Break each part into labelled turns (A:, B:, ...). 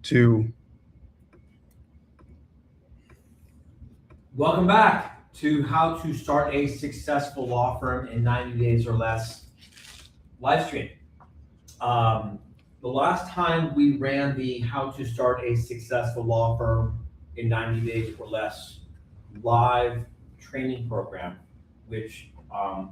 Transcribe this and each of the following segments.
A: 2.
B: Welcome back to How to Start a Successful Law Firm in 90 Days or Less live stream. The last time we ran the How to Start a Successful Law Firm in 90 Days or Less live training program, which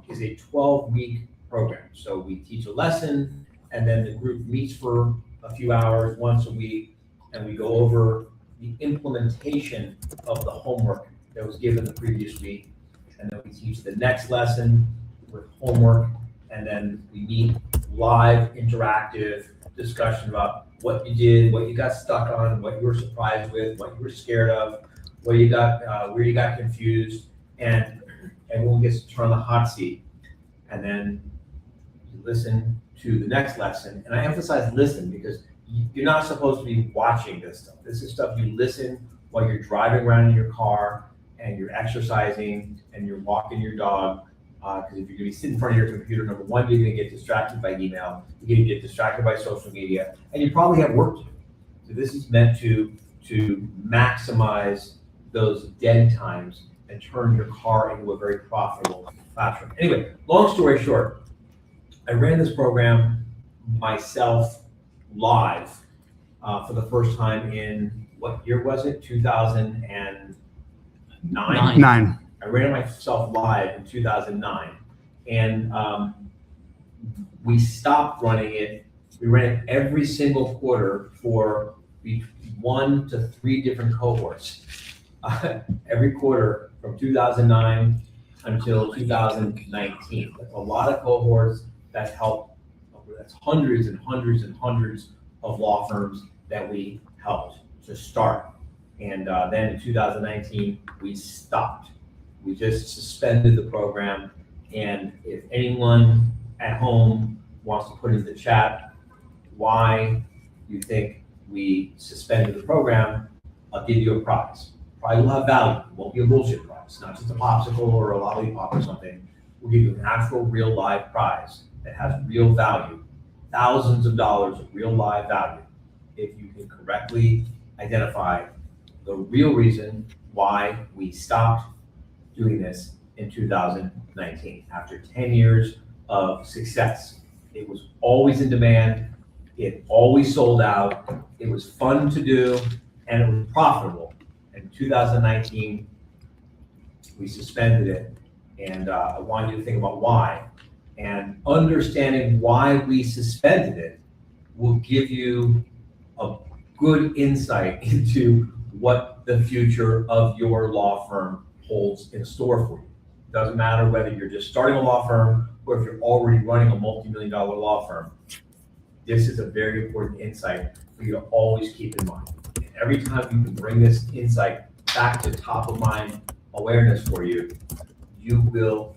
B: is a 12-week program. So we teach a lesson, and then the group meets for a few hours once a week, and we go over the implementation of the homework that was given the previous week. And then we teach the next lesson with homework, and then we meet live interactive discussion about what you did, what you got stuck on, what you were surprised with, what you were scared of, where you got confused, and everyone gets to turn on the hot seat. And then you listen to the next lesson. And I emphasize listen because you're not supposed to be watching this stuff. This is stuff you listen while you're driving around in your car and you're exercising and you're walking your dog. Because if you're going to be sitting in front of your computer, number one, you're going to get distracted by email, you're going to get distracted by social media, and you probably have work to do. So this is meant to maximize those dead times and turn your car into a very profitable classroom. Anyway, long story short, I ran this program myself live for the first time in, what year was it? 2009?
A: 9.
B: I ran it myself live in 2009, and we stopped running it. We ran it every single quarter for 1 to 3 different cohorts. Every quarter from 2009 until 2019. That's a lot of cohorts. That's hundreds and hundreds and hundreds of law firms that we helped to start. And then in 2019, we stopped. We just suspended the program. And if anyone at home wants to put in the chat why you think we suspended the program, I'll give you a prize. Probably will have value. It won't be a bullshit prize, not just a popsicle or a lollipop or something. We'll give you an actual real live prize that has real value, thousands of dollars of real live value, if you can correctly identify the real reason why we stopped doing this in 2019. After 10 years of success, it was always in demand, it always sold out, it was fun to do, and it was profitable. In 2019, we suspended it, and I want you to think about why. And understanding why we suspended it will give you a good insight into what the future of your law firm holds in store for you. It doesn't matter whether you're just starting a law firm or if you're already running a multi-million-dollar law firm. This is a very important insight for you to always keep in mind. And every time you can bring this insight back to top of mind awareness for you, you will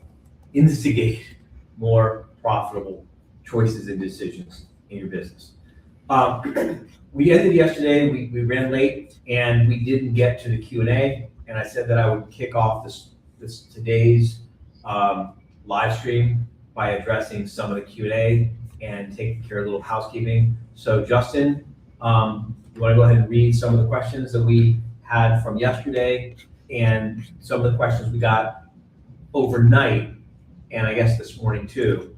B: instigate more profitable choices and decisions in your business. We ended yesterday, we ran late, and we didn't get to the Q&A, and I said that I would kick off today's live stream by addressing some of the Q&A and taking care of a little housekeeping. So Justin, you want to go ahead and read some of the questions that we had from yesterday and some of the questions we got overnight, and I guess this morning too.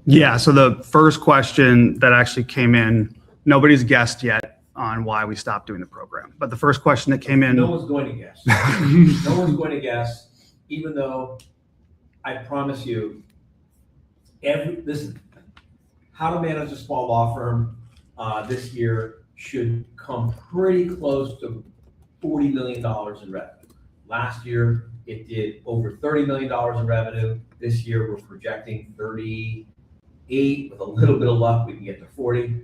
A: Yeah, so the first question that actually came in, nobody's guessed yet on why we stopped doing the program. But the first question that came in...
B: No one's going to guess. No one's going to guess, even though I promise you, listen, how to manage a small law firm this year should come pretty close to $40 million in revenue. Last year, it did over $30 million in revenue. This year, we're projecting 38. With a little bit of luck, we can get to 40.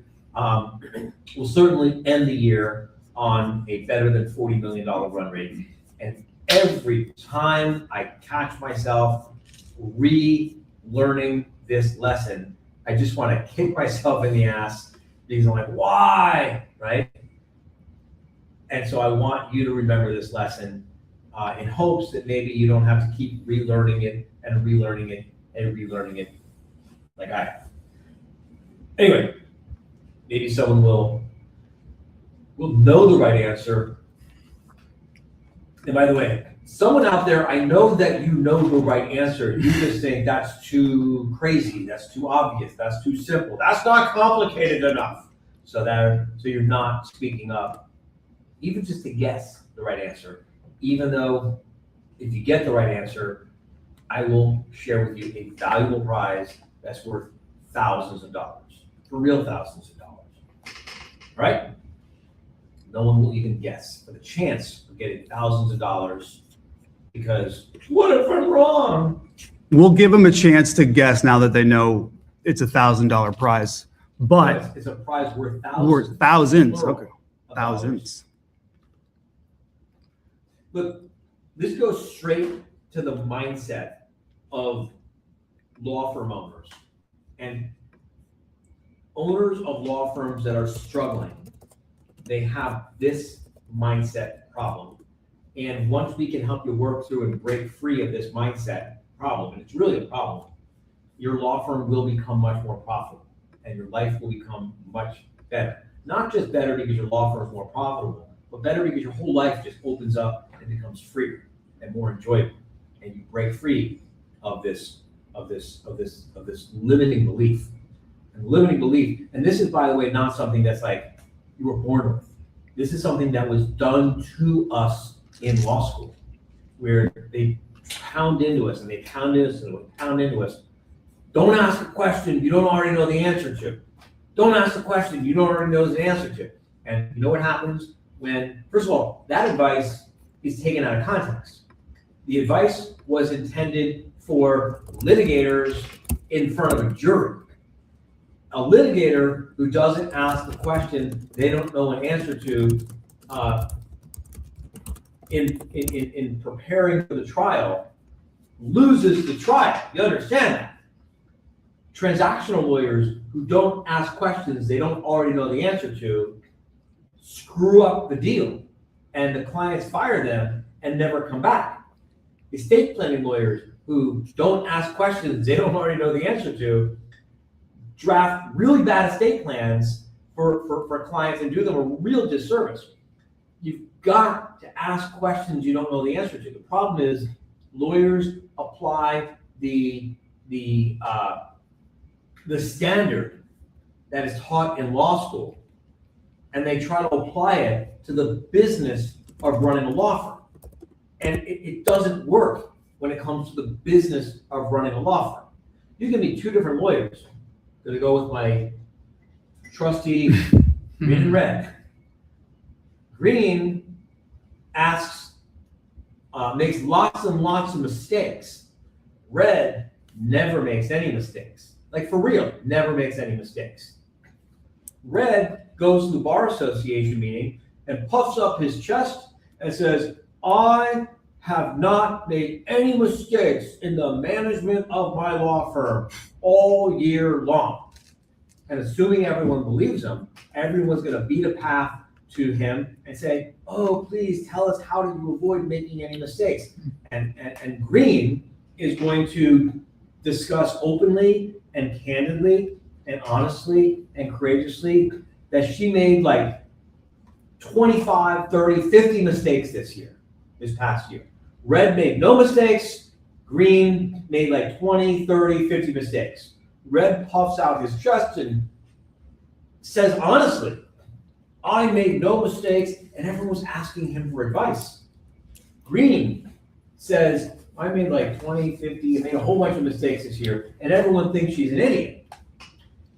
B: We'll certainly end the year on a better than $40 million run rate. And every time I catch myself relearning this lesson, I just want to kick myself in the ass because I'm like, why, right? And so I want you to remember this lesson in hopes that maybe you don't have to keep relearning it and relearning it and relearning it like I have. Anyway, maybe someone will know the right answer. And by the way, someone out there, I know that you know the right answer. You just think that's too crazy, that's too obvious, that's too simple, that's not complicated enough. So you're not speaking up, even just to guess the right answer. Even though if you get the right answer, I will share with you a valuable prize that's worth thousands of dollars, for real thousands of dollars, right? No one will even guess for the chance of getting thousands of dollars, because what if I'm wrong?
A: We'll give them a chance to guess now that they know it's $1,000 prize, but
B: It's a prize worth thousands.
A: worth thousands,
B: plural,
A: okay,
B: of dollars.
A: thousands.
B: Look, this goes straight to the mindset of law firm owners and owners of law firms that are struggling. They have this mindset problem. And once we can help you work through and break free of this mindset problem, and it's really a problem, your law firm will become much more profitable and your life will become much better. Not just better because your law firm is more profitable, but better because your whole life just opens up and becomes freer and more enjoyable. And you break free of this limiting belief. And limiting belief, and this is, by the way, not something that's like you were born with. This is something that was done to us in law school, where they pound into us and they pound into us and they pound into us. Don't ask a question you don't already know the answer to. Don't ask a question you don't already know the answer to. And you know what happens when, first of all, that advice is taken out of context. The advice was intended for litigators in front of a jury. A litigator who doesn't ask the question they don't know an answer to in preparing for the trial loses the trial. You understand that? Transactional lawyers who don't ask questions they don't already know the answer to screw up the deal, and the clients fire them and never come back. Estate planning lawyers who don't ask questions they don't already know the answer to draft really bad estate plans for clients and do them a real disservice. You've got to ask questions you don't know the answer to. The problem is lawyers apply the standard that is taught in law school, and they try to apply it to the business of running a law firm. And it doesn't work when it comes to the business of running a law firm. You can be two different lawyers. Gonna go with my trustee, Green and Red. Green makes lots and lots of mistakes. Red never makes any mistakes. Like for real, never makes any mistakes. Red goes to the Bar Association meeting and puffs up his chest and says, I have not made any mistakes in the management of my law firm all year long. And assuming everyone believes him, everyone's going to beat a path to him and say, oh, please tell us, how do you avoid making any mistakes? And Green is going to discuss openly and candidly and honestly and courageously that she made like 25, 30, 50 mistakes this past year. Red made no mistakes. Green made like 20, 30, 50 mistakes. Red puffs out his chest and says honestly, I made no mistakes, and everyone was asking him for advice. Green says, I made like 20, 50, I made a whole bunch of mistakes this year, and everyone thinks she's an idiot.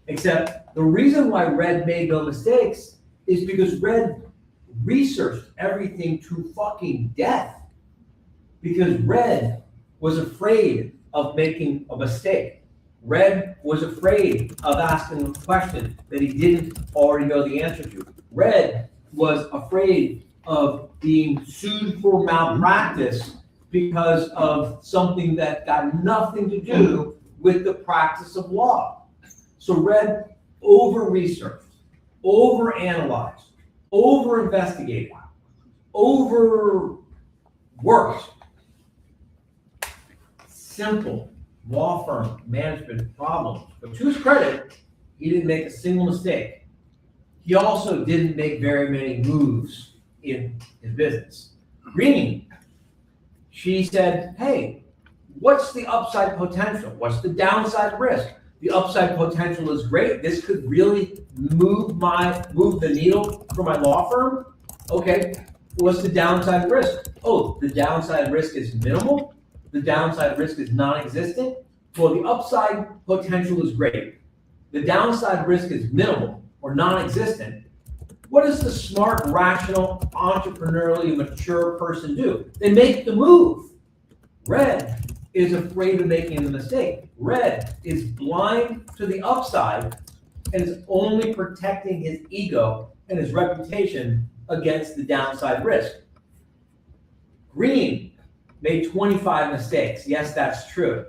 B: Except the reason why Red made no mistakes is because Red researched everything to fucking death. Because Red was afraid of making a mistake. Red was afraid of asking a question that he didn't already know the answer to. Red was afraid of being sued for malpractice because of something that got nothing to do with the practice of law. So Red over-researched, over-analyzed, over-investigated, overworked. Simple law firm management problems. But to his credit, he didn't make a single mistake. He also didn't make very many moves in his business. Green, she said, hey, what's the upside potential? What's the downside risk? The upside potential is great. This could really move the needle for my law firm. Okay, what's the downside risk? Oh, the downside risk is minimal. The downside risk is non-existent. Well, the upside potential is great. The downside risk is minimal or non-existent. What does the smart, rational, entrepreneurially mature person do? They make the move. Red is afraid of making the mistake. Red is blind to the upside and is only protecting his ego and his reputation against the downside risk. Green made 25 mistakes. Yes, that's true.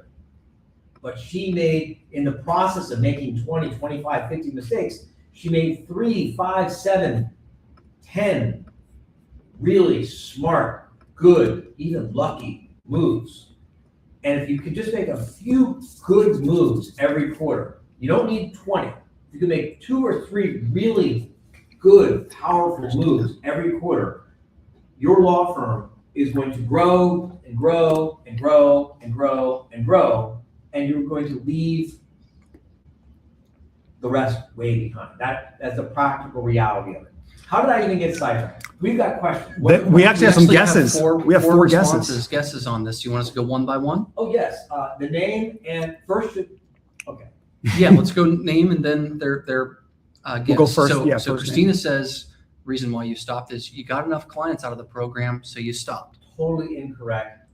B: But she made, in the process of making 20, 25, 50 mistakes, she made 3, 5, 7, 10 really smart, good, even lucky moves. And if you could just make a few good moves every quarter, you don't need 20. You can make 2 or 3 really good, powerful moves every quarter. Your law firm is going to grow and grow and grow and grow and grow, and you're going to leave the rest way behind. That's the practical reality of it. How did I even get sidetracked? We've got questions.
A: We actually have some guesses. We have 4
C: responses,
A: guesses.
C: guesses on this. You want us to go one by one?
B: Oh, yes, the name and first, okay.
C: Yeah, let's go name and then their guess.
A: We'll go first,
C: So,
A: yeah,
C: so
A: first
C: Christina says, reason why you stopped is you got enough clients out of the program, so you stopped.
B: Totally incorrect.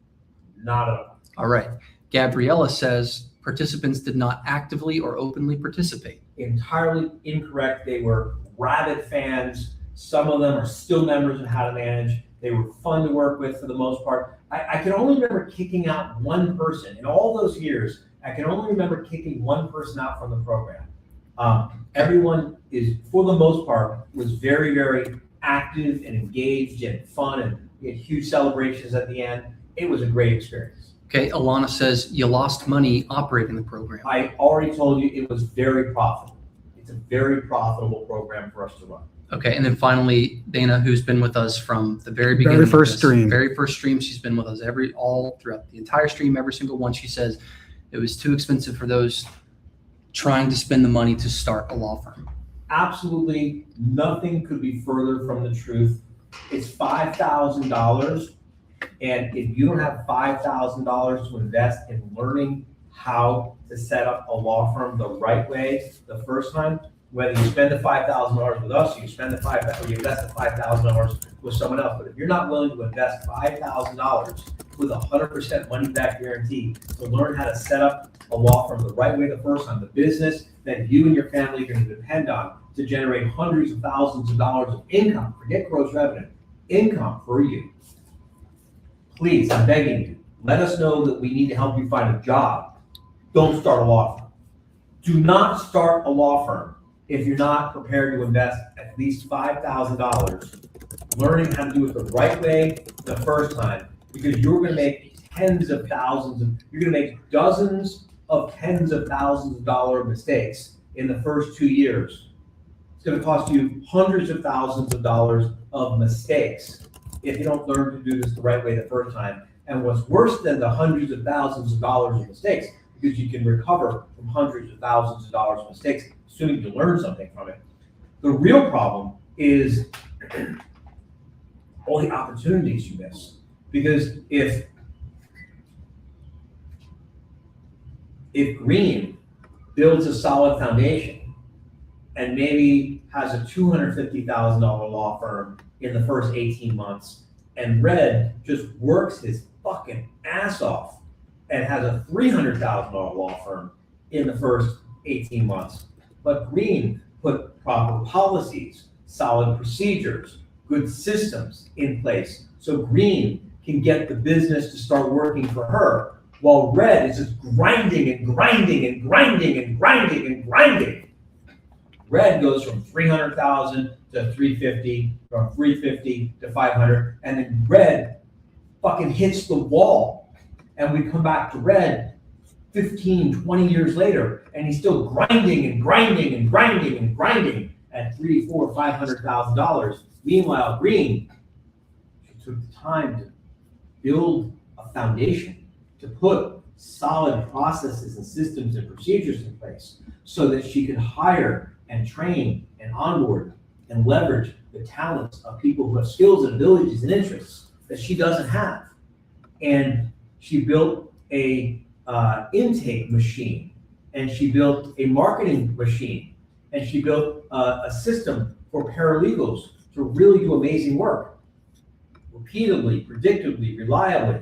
B: Not at all.
C: All right. Gabriella says participants did not actively or openly participate.
B: Entirely incorrect. They were rabid fans. Some of them are still members of How to Manage. They were fun to work with for the most part. I can only remember kicking out one person. In all those years, I can only remember kicking one person out from the program. Everyone is, for the most part, was very, very active and engaged and fun, and we had huge celebrations at the end. It was a great experience.
C: Okay. Alana says you lost money operating the program.
B: I already told you it was very profitable. It's a very profitable program for us to run.
C: Okay. And then finally, Dana, who's been with us from the very beginning.
A: Very first
C: of this,
A: stream.
C: Very first stream. She's been with us all throughout the entire stream, every single one. She says it was too expensive for those trying to spend the money to start a law firm.
B: Absolutely nothing could be further from the truth. It's $5,000. And if you don't have $5,000 to invest in learning how to set up a law firm the right way the first time, whether you spend the $5,000 with us, or you spend the or you invest the $5,000 with someone else. But if you're not willing to invest $5,000 with 100% money back guarantee to learn how to set up a law firm the right way the first time, the business that you and your family are going to depend on to generate hundreds of thousands of dollars of income, forget gross revenue, income for you. Please, I'm begging you, let us know that we need to help you find a job. Don't start a law firm. Do not start a law firm if you're not prepared to invest at least $5,000 learning how to do it the right way the first time, because you're going to make you're going to make dozens of tens of thousands of dollar mistakes in the first 2 years. It's going to cost you hundreds of thousands of dollars of mistakes if you don't learn to do this the right way the first time. And what's worse than the hundreds of thousands of dollars of mistakes, because you can recover from hundreds of thousands of dollars of mistakes, assuming you learn something from it. The real problem is all the opportunities you miss. Because if Green builds a solid foundation and maybe has a $250,000 law firm in the first 18 months, and Red just works his fucking ass off and has a $300,000 law firm in the first 18 months, but Green put proper policies, solid procedures, good systems in place so Green can get the business to start working for her, while Red is just grinding and grinding and grinding and grinding and grinding. Red goes from 300,000 to 350, from 350 to 500, and then Red fucking hits the wall. And we come back to Red 15, 20 years later, and he's still grinding and grinding and grinding and grinding. at $300,000, $400,000, $500,000. Meanwhile, Green took the time to build a foundation, to put solid processes and systems and procedures in place so that she could hire and train and onboard and leverage the talents of people who have skills and abilities and interests that she doesn't have. And she built a intake machine, and she built a marketing machine, and she built a system for paralegals to really do amazing work, repeatedly, predictably, reliably,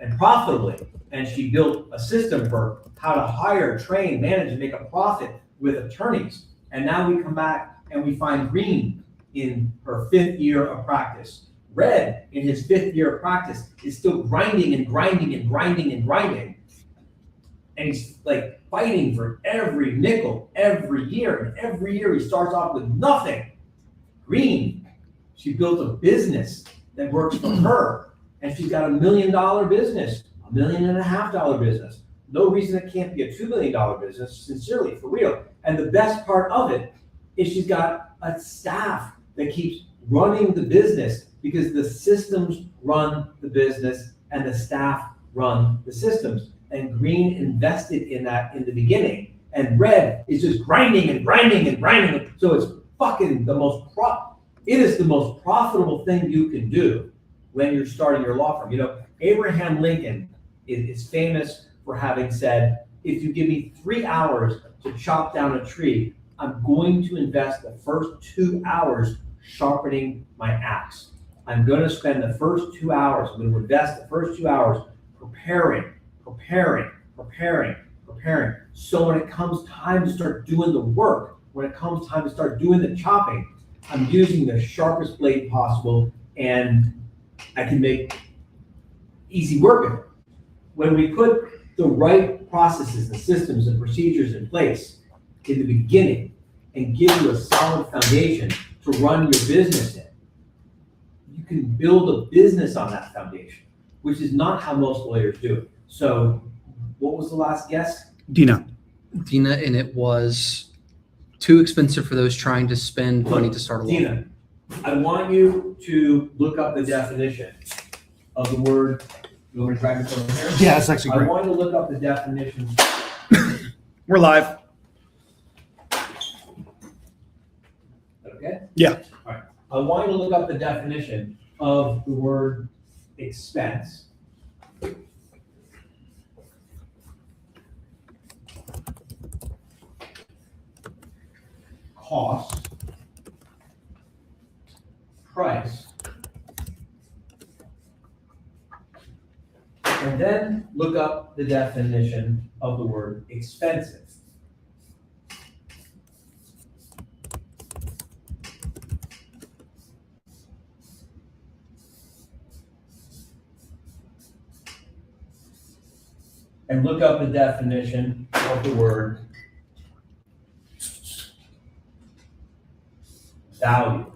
B: and profitably. And she built a system for how to hire, train, manage, and make a profit with attorneys. And now we come back and we find Green in her 5th year of practice. Red, in his 5th year of practice, is still grinding and grinding and grinding and grinding. And he's like fighting for every nickel every year. And every year he starts off with nothing. Green, she built a business that works for her. And she's got $1 million business, $1.5 million business. No reason it can't be a $2 million business, sincerely, for real. And the best part of it is she's got a staff that keeps running the business, because the systems run the business and the staff run the systems. And Green invested in that in the beginning. And Red is just grinding and grinding and grinding. So it's fucking it is the most profitable thing you can do when you're starting your law firm. You know, Abraham Lincoln is famous for having said, if you give me 3 hours to chop down a tree, I'm going to invest the first 2 hours sharpening my axe. I'm going to spend the first 2 hours, I'm going to invest the first 2 hours preparing. So when it comes time to start doing the work, when it comes time to start doing the chopping, I'm using the sharpest blade possible, and I can make easy work of it. When we put the right processes and systems and procedures in place in the beginning and give you a solid foundation to run your business in, you can build a business on that foundation, which is not how most lawyers do it. So what was the last guess?
A: Dina.
C: And it was too expensive for those trying to spend money to start a law firm.
B: Dina, I want you to look up the definition of the word. You want me to drag it over here?
A: Yeah, that's actually
B: I
A: great.
B: want you to look up the definition.
A: We're live.
B: Okay?
A: Yeah.
B: All right. I want you to look up the definition of the word expense. Cost. Price. And then look up the definition of the word expensive. And look up the definition of the word value.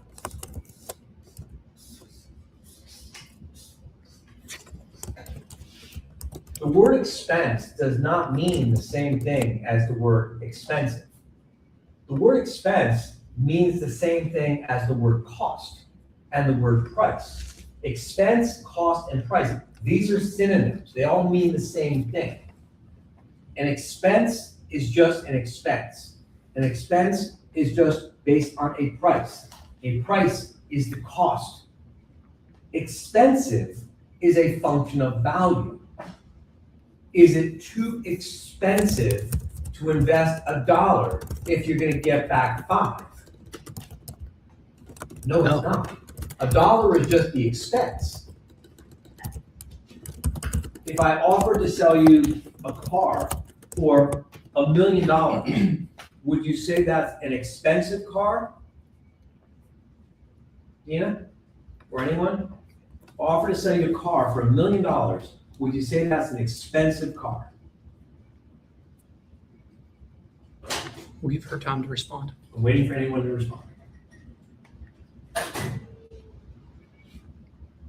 B: The word expense does not mean the same thing as the word expensive. The word expense means the same thing as the word cost and the word price. Expense, cost, and price, these are synonyms. They all mean the same thing. An expense is just an expense. An expense is just based on a price. A price is the cost. Expensive is a function of value. Is it too expensive to invest $1 if you're going to get back 5? No, it's not. $1 is just the expense. If I offered to sell you a car for $1 million, would you say that's an expensive car? Dina? Or anyone? Offer to sell you a car for $1 million, would you say that's an expensive car?
C: We'll give her time to respond.
B: I'm waiting for anyone to respond.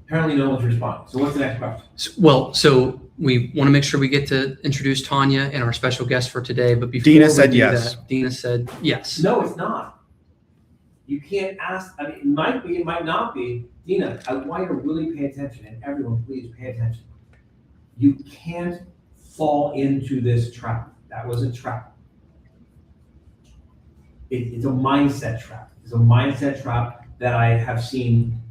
B: Apparently no one's responding. So what's the next question?
C: So we want to make sure we get to introduce Tanya and our special guest for today, but before
A: Dina
C: we
A: said
C: do
A: yes.
C: that, Dina said yes.
B: No, it's not. You can't ask, I mean, it might be, it might not be. Dina, I want you to really pay attention, and everyone, please pay attention. You can't fall into this trap. That was a trap. It's a mindset trap. It's a mindset trap that I have seen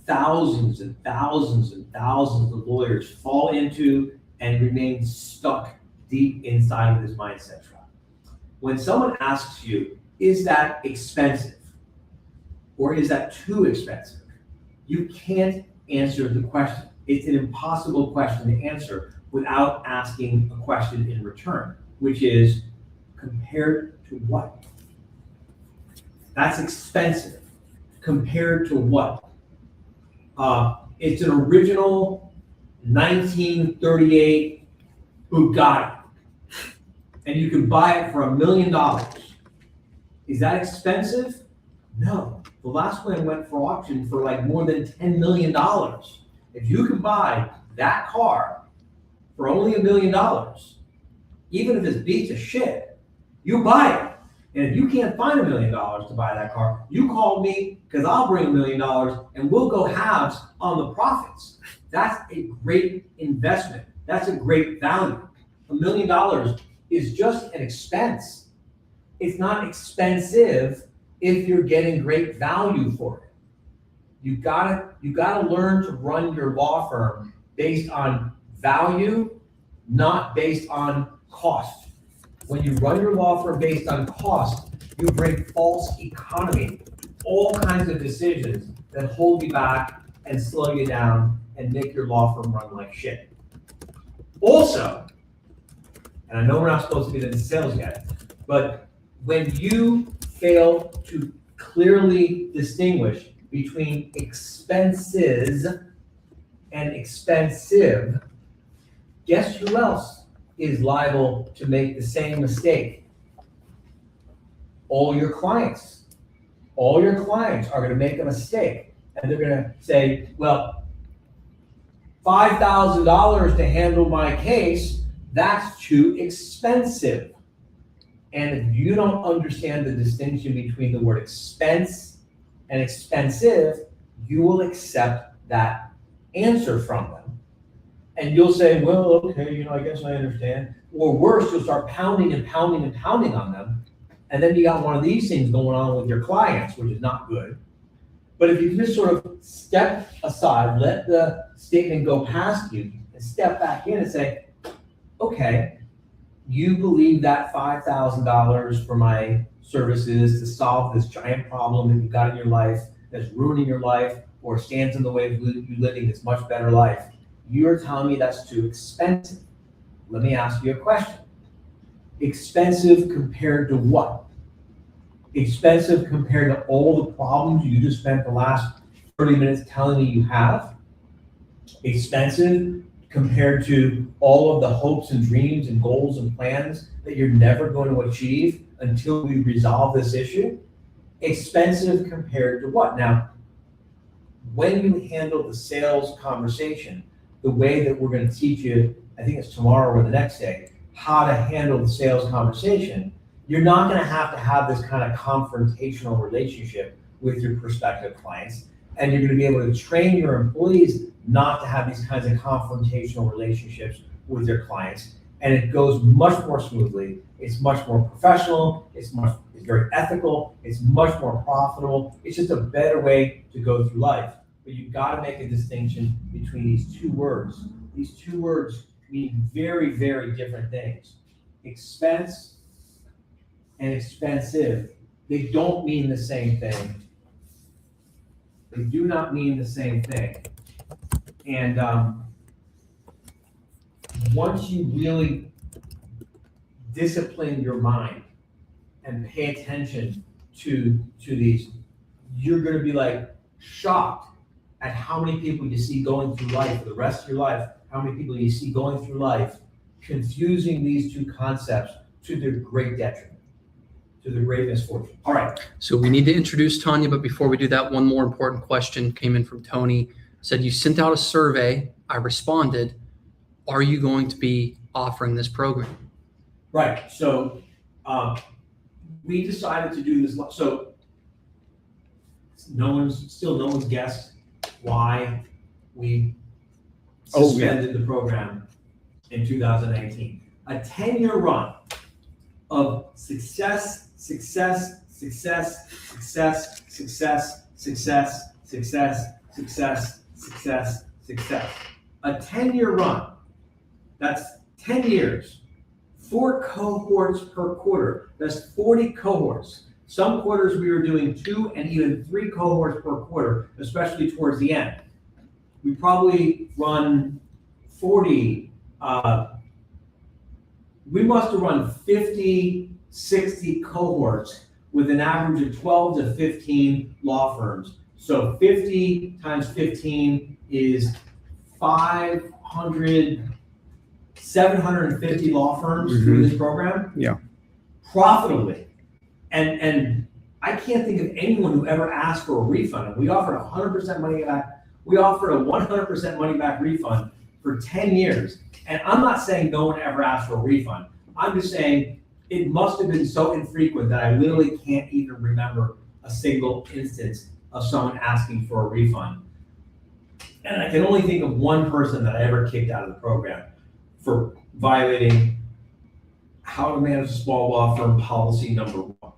B: thousands and thousands and thousands of lawyers fall into and remain stuck deep inside of this mindset trap. When someone asks you, is that expensive? Or is that too expensive? You can't answer the question. It's an impossible question to answer without asking a question in return, which is compared to what? That's expensive. Compared to what? It's an original 1938 Bugatti, and you can buy it for $1 million. Is that expensive? No. The last one went for auction for like more than $10 million. If you can buy that car for only $1 million, even if it's beat to shit, you buy it. And if you can't find $1 million to buy that car, you call me because I'll bring $1 million and we'll go halves on the profits. That's a great investment. That's a great value. $1 million is just an expense. It's not expensive if you're getting great value for it. You gotta learn to run your law firm based on value, not based on cost. When you run your law firm based on cost, you bring false economy, all kinds of decisions that hold you back and slow you down and make your law firm run like shit. Also, and I know we're not supposed to get into sales yet, but when you fail to clearly distinguish between expenses and expensive, guess who else is liable to make the same mistake? All your clients. All your clients are going to make a mistake, and they're going to say, well, $5,000 to handle my case, that's too expensive. And if you don't understand the distinction between the word expense and expensive, you will accept that answer from them. And you'll say, well, okay, I guess I understand. Or worse, you'll start pounding and pounding and pounding on them. And then you got one of these things going on with your clients, which is not good. But if you just sort of step aside, let the statement go past you, and step back in and say, okay, you believe that $5,000 for my services to solve this giant problem that you've got in your life that's ruining your life or stands in the way of you living this much better life. You're telling me that's too expensive. Let me ask you a question. Expensive compared to what? Expensive compared to all the problems you just spent the last 30 minutes telling me you have? Expensive compared to all of the hopes and dreams and goals and plans that you're never going to achieve until we resolve this issue? Expensive compared to what? Now, when you handle the sales conversation, the way that we're going to teach you, I think it's tomorrow or the next day, how to handle the sales conversation, you're not going to have this kind of confrontational relationship with your prospective clients. And you're going to be able to train your employees not to have these kinds of confrontational relationships with their clients. And it goes much more smoothly. It's much more professional. It's very ethical. It's much more profitable. It's just a better way to go through life. But you've got to make a distinction between these two words. These two words mean very, very different things. Expense and expensive. They don't mean the same thing. They do not mean the same thing. And once you really discipline your mind and pay attention to these, you're going to be like shocked at how many people you see going through life for the rest of your life, how many people you see going through life confusing these two concepts to their great detriment, to their great misfortune. All right.
C: So we need to introduce Tanya, but before we do that, one more important question came in from Tony. Said, you sent out a survey. I responded. Are you going to be offering this program?
B: Right. So we decided to do this. So no one's guessed why we
A: Oh, yeah.
B: suspended the program in 2019. A 10-year run of success, success, success, success, success, success, success, success, success, success. A 10-year run. That's 10 years. 4 cohorts per quarter. That's 40 cohorts. Some quarters we were doing 2 and even 3 cohorts per quarter, especially towards the end. We probably run 40, we must have run 50, 60 cohorts with an average of 12 to 15 law firms. So 50 times 15 is 500, 750 law firms through this program.
A: Yeah.
B: Profitably. And I can't think of anyone who ever asked for a refund. We offered 100% money back. We offered a 100% money back refund for 10 years. And I'm not saying no one ever asked for a refund. I'm just saying it must have been so infrequent that I literally can't even remember a single instance of someone asking for a refund. And I can only think of one person that I ever kicked out of the program for violating how to manage a small law firm policy number 1.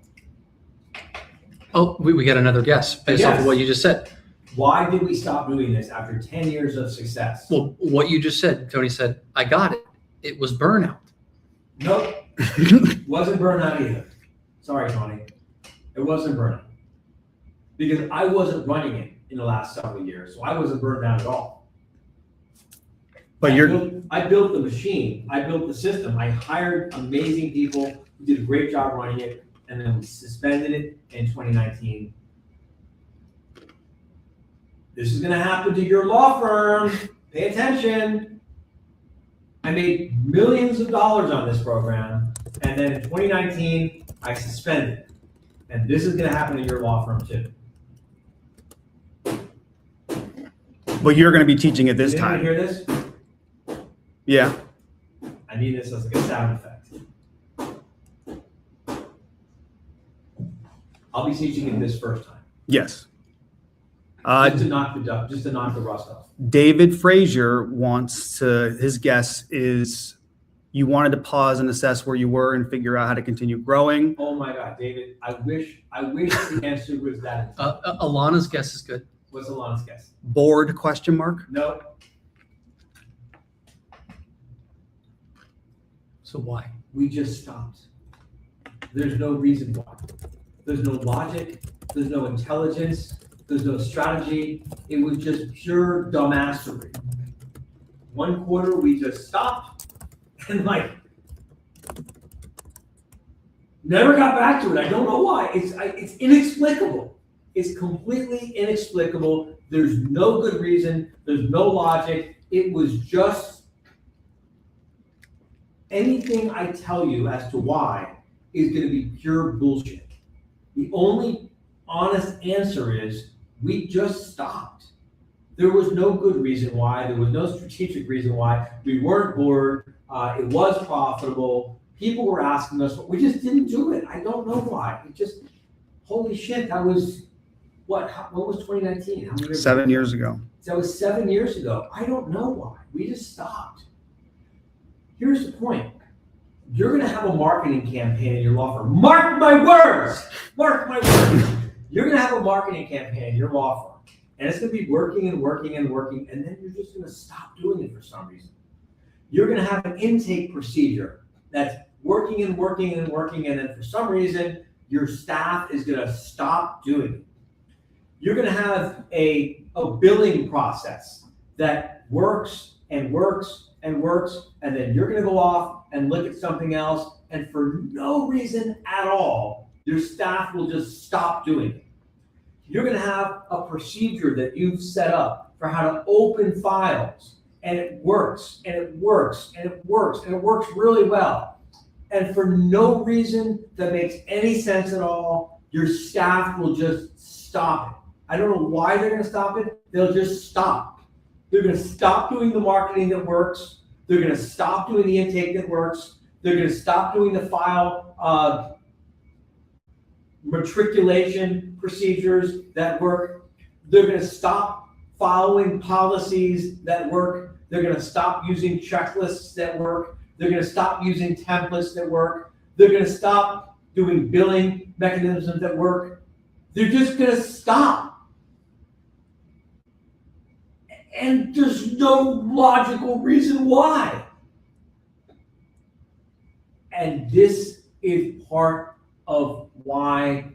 C: Oh, we got another guess based off of what you just said.
B: Why did we stop doing this after 10 years of success?
C: Well, what you just said, Tony said, I got it. It was burnout.
B: Nope, wasn't burnout either. Sorry, Tony. It wasn't burnout. Because I wasn't running it in the last several years, so I wasn't burned out at all.
A: But
B: I built the machine, I built the system, I hired amazing people who did a great job running it, and then we suspended it in 2019. This is gonna happen to your law firm, pay attention. I made millions of dollars on this program, and then in 2019, I suspended it. And this is gonna happen to your law firm too.
A: But you're going to be teaching it this
B: Did anyone
A: time.
B: hear this?
A: Yeah.
B: I need this as like a sound effect. I'll be teaching it this first time.
A: Yes.
B: Just to knock the rust off.
A: David Frazier wants to, his guess is you wanted to pause and assess where you were and figure out how to continue growing.
B: Oh my God, David, I wish the answer was that.
C: Alana's guess is good.
B: What's Alana's guess?
A: Bored, question mark?
B: No,
C: So why?
B: we just stopped. There's no reason why. There's no logic, there's no intelligence, there's no strategy. It was just pure dumbassery. One quarter, we just stopped and never got back to it. I don't know why. It's inexplicable. It's completely inexplicable. There's no good reason. There's no logic. It was just anything I tell you as to why is going to be pure bullshit. The only honest answer is we just stopped. There was no good reason why. There was no strategic reason why. We weren't bored. It was profitable. People were asking us, but we just didn't do it. I don't know why. It just, holy shit, that was, what was 2019? How many years
A: 7 years ago.
B: That was 7 years ago. I don't know why. We just stopped. Here's the point. You're going to have a marketing campaign in your law firm. Mark my words. Mark my words. You're going to have a marketing campaign in your law firm. And it's going to be working and working and working. And then you're just going to stop doing it for some reason. You're going to have an intake procedure that's working and working and working. And then for some reason, your staff is going to stop doing it. You're going to have a billing process that works and works and works, and then you're going to go off and look at something else, and for no reason at all, your staff will just stop doing it. You're going to have a procedure that you've set up for how to open files, and it works, and it works, and it works, and it works really well. And for no reason that makes any sense at all, your staff will just stop it. I don't know why they're going to stop it. They'll just stop. They're going to stop doing the marketing that works. They're going to stop doing the intake that works. They're going to stop doing the file matriculation procedures that work. They're gonna stop following policies that work. They're gonna stop using checklists that work. They're gonna stop using templates that work. They're gonna stop doing billing mechanisms that work. They're just gonna stop. And there's no logical reason why. And this is part of why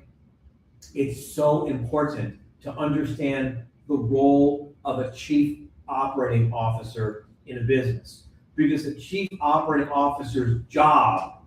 B: it's so important to understand the role of a chief operating officer in a business. Because the chief operating officer's job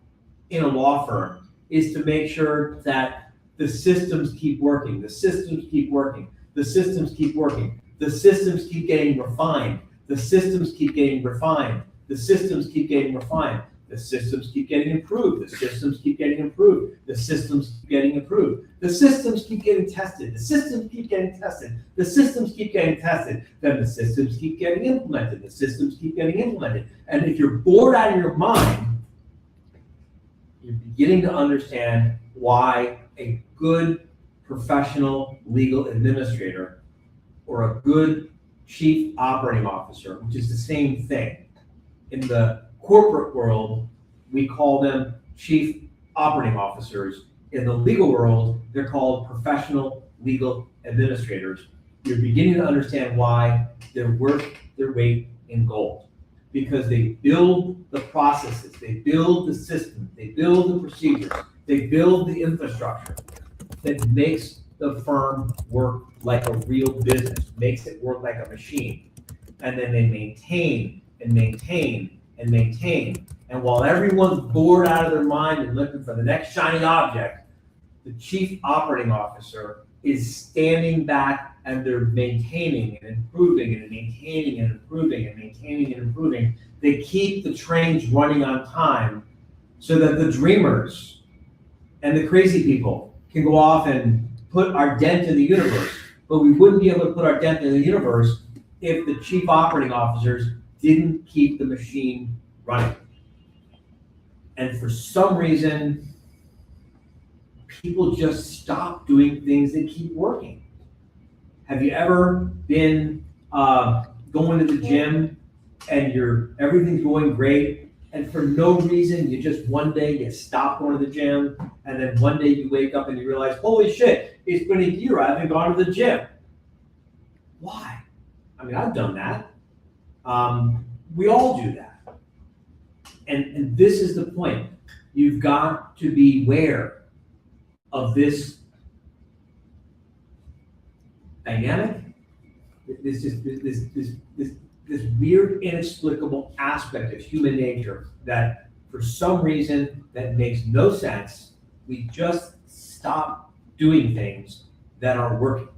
B: in a law firm is to make sure that the systems keep working, the systems keep working, the systems keep working, the systems keep getting refined, the systems keep getting refined, the systems keep getting refined, the systems keep getting improved, the systems keep getting improved, the systems keep getting improved, the systems keep getting tested, the systems keep getting tested, the systems keep getting tested, then the systems keep getting implemented, the systems keep getting implemented. And if you're bored out of your mind, you're beginning to understand why a good professional legal administrator or a good chief operating officer, which is the same thing. In the corporate world, we call them chief operating officers. In the legal world, they're called professional legal administrators. You're beginning to understand why they're worth their weight in gold. Because they build the processes, they build the systems, they build the procedures, they build the infrastructure that makes the firm work like a real business, makes it work like a machine. And then they maintain and maintain and maintain. And while everyone's bored out of their mind and looking for the next shiny object, the chief operating officer is standing back and they're maintaining and improving and maintaining and improving and maintaining and improving. They keep the trains running on time so that the dreamers and the crazy people can go off and put our dent in the universe. But we wouldn't be able to put our dent in the universe if the chief operating officers didn't keep the machine running. And for some reason, people just stop doing things that keep working. Have you ever been going to the gym and everything's going great, and for no reason, you just one day you stop going to the gym, and then one day you wake up and you realize, holy shit, it's been a year I haven't gone to the gym. Why? I mean, I've done that. We all do that. And this is the point. You've got to be aware of this dynamic, this weird, inexplicable aspect of human nature that for some reason that makes no sense, we just stop doing things that are working.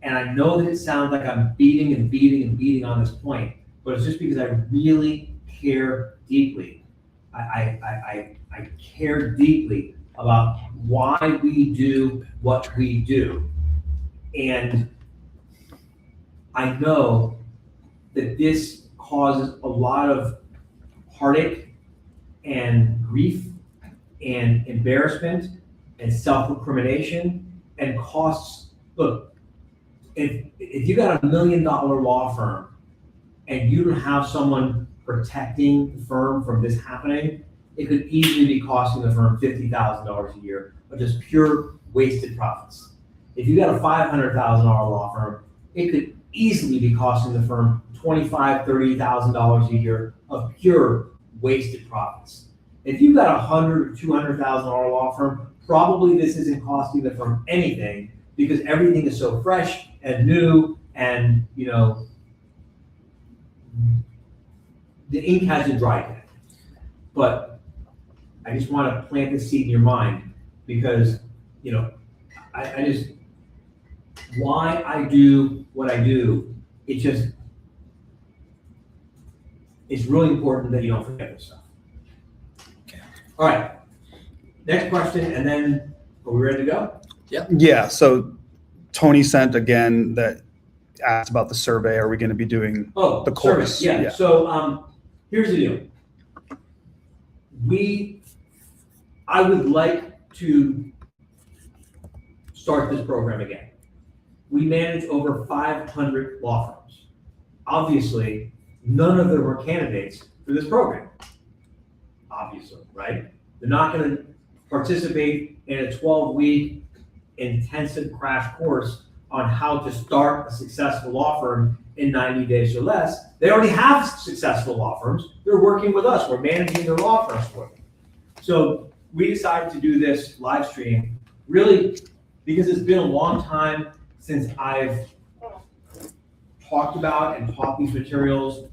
B: And I know that it sounds like I'm beating on this point, but it's just because I really care deeply. I care deeply about why we do what we do. And I know that this causes a lot of heartache and grief and embarrassment and self-recrimination and costs. Look, if you got $1 million law firm and you don't have someone protecting the firm from this happening, it could easily be costing the firm $50,000 a year of just pure wasted profits. If you got a $500,000 law firm, it could easily be costing the firm $25,000, $30,000 a year of pure wasted profits. If you've got a $100,000 or $200,000 law firm, probably this isn't costing the firm anything because everything is so fresh and new, and the ink hasn't dried yet. But I just want to plant this seed in your mind because I just, why I do what I do, it's really important that you don't forget this stuff. Okay. All right, next question, and then are we ready to go?
A: Yeah, so Tony sent again that asked about the survey. Are we going to be doing the course?
B: Survey, yeah. So here's the deal. I would like to start this program again. We manage over 500 law firms. Obviously, none of them are candidates for this program. Obviously, right? They're not going to participate in a 12-week intensive crash course on how to start a successful law firm in 90 days or less. They already have successful law firms. They're working with us. We're managing their law firms for them. So we decided to do this live stream really because it's been a long time since I've talked about and taught these materials.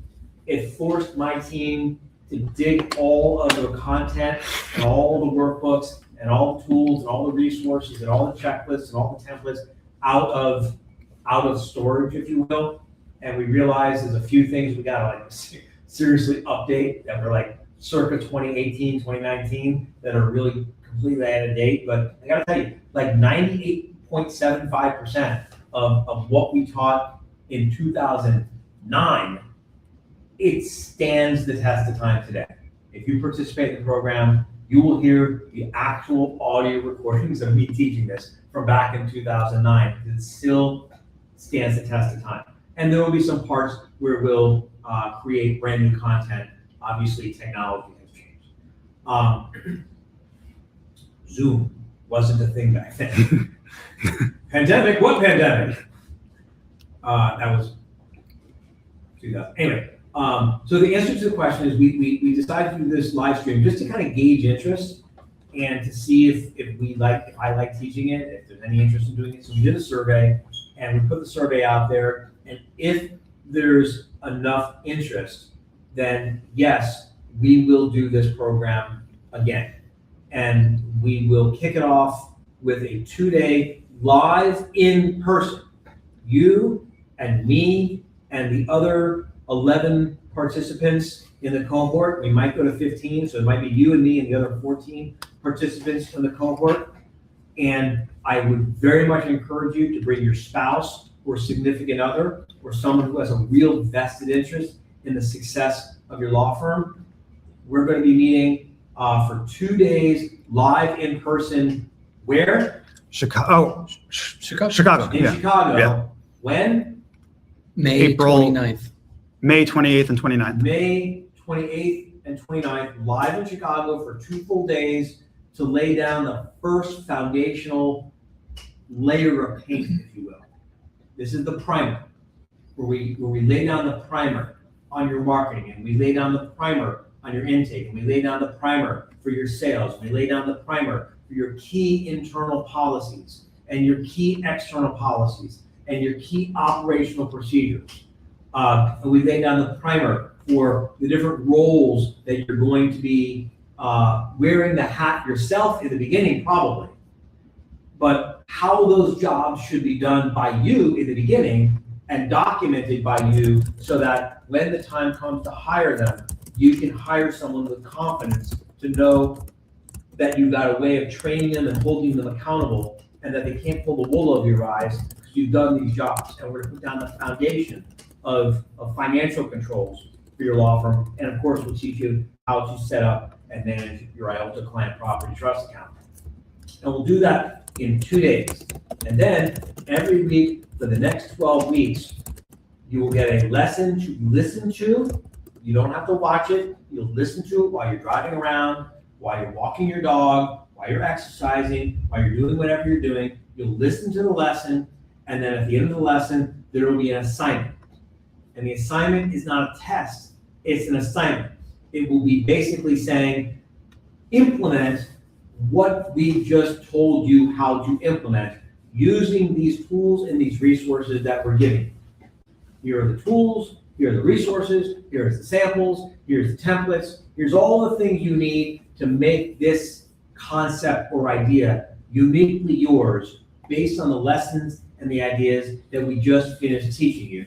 B: It forced my team to dig all of the content and all the workbooks and all the tools and all the resources and all the checklists and all the templates out of storage, if you will. And we realized there's a few things we gotta like seriously update that were like circa 2018, 2019 that are really completely out of date. But I gotta tell you, like 98.75% of what we taught in 2009, it stands the test of time today. If you participate in the program, you will hear the actual audio recordings of me teaching this from back in 2009. It still stands the test of time. And there will be some parts where we'll create brand new content. Obviously, technology has changed. Zoom wasn't a thing back then. Pandemic? What pandemic? That was 2000. Anyway, so the answer to the question is we decided to do this live stream just to kind of gauge interest and to see if I like teaching it, if there's any interest in doing it. So we did a survey and we put the survey out there. And if there's enough interest, then yes, we will do this program again. And we will kick it off with a 2-day live in person. You and me and the other 11 participants in the cohort. We might go to 15, so it might be you and me and the other 14 participants in the cohort. And I would very much encourage you to bring your spouse or significant other or someone who has a real vested interest in the success of your law firm. We're going to be meeting for 2 days live in person. Where?
A: Chicago. Chicago.
B: In
A: Yeah.
B: Chicago.
A: Yeah.
B: When?
C: May
A: April
C: 29th.
A: May 28th and 29th.
B: May 28th and 29th, live in Chicago for 2 full days to lay down the first foundational layer of paint, if you will. This is the primer, where we lay down the primer on your marketing, and we lay down the primer on your intake, and we lay down the primer for your sales, and we lay down the primer for your key internal policies, and your key external policies, and your key operational procedures. And we lay down the primer for the different roles that you're going to be wearing the hat yourself in the beginning, probably. But how those jobs should be done by you in the beginning and documented by you so that when the time comes to hire them, you can hire someone with confidence to know that you've got a way of training them and holding them accountable and that they can't pull the wool over your eyes because you've done these jobs. And we're going to put down the foundation of financial controls for your law firm. And of course, we'll teach you how to set up and manage your IOLTA client property trust account. And we'll do that in 2 days. And then every week for the next 12 weeks, you will get a lesson to listen to. You don't have to watch it. You'll listen to it while you're driving around, while you're walking your dog, while you're exercising, while you're doing whatever you're doing. You'll listen to the lesson. And then at the end of the lesson, there will be an assignment. And the assignment is not a test, it's an assignment. It will be basically saying, implement what we just told you how to implement using these tools and these resources that we're giving. Here are the tools, here are the resources, here's the samples, here's the templates, here's all the things you need to make this concept or idea uniquely yours based on the lessons and the ideas that we just finished teaching you.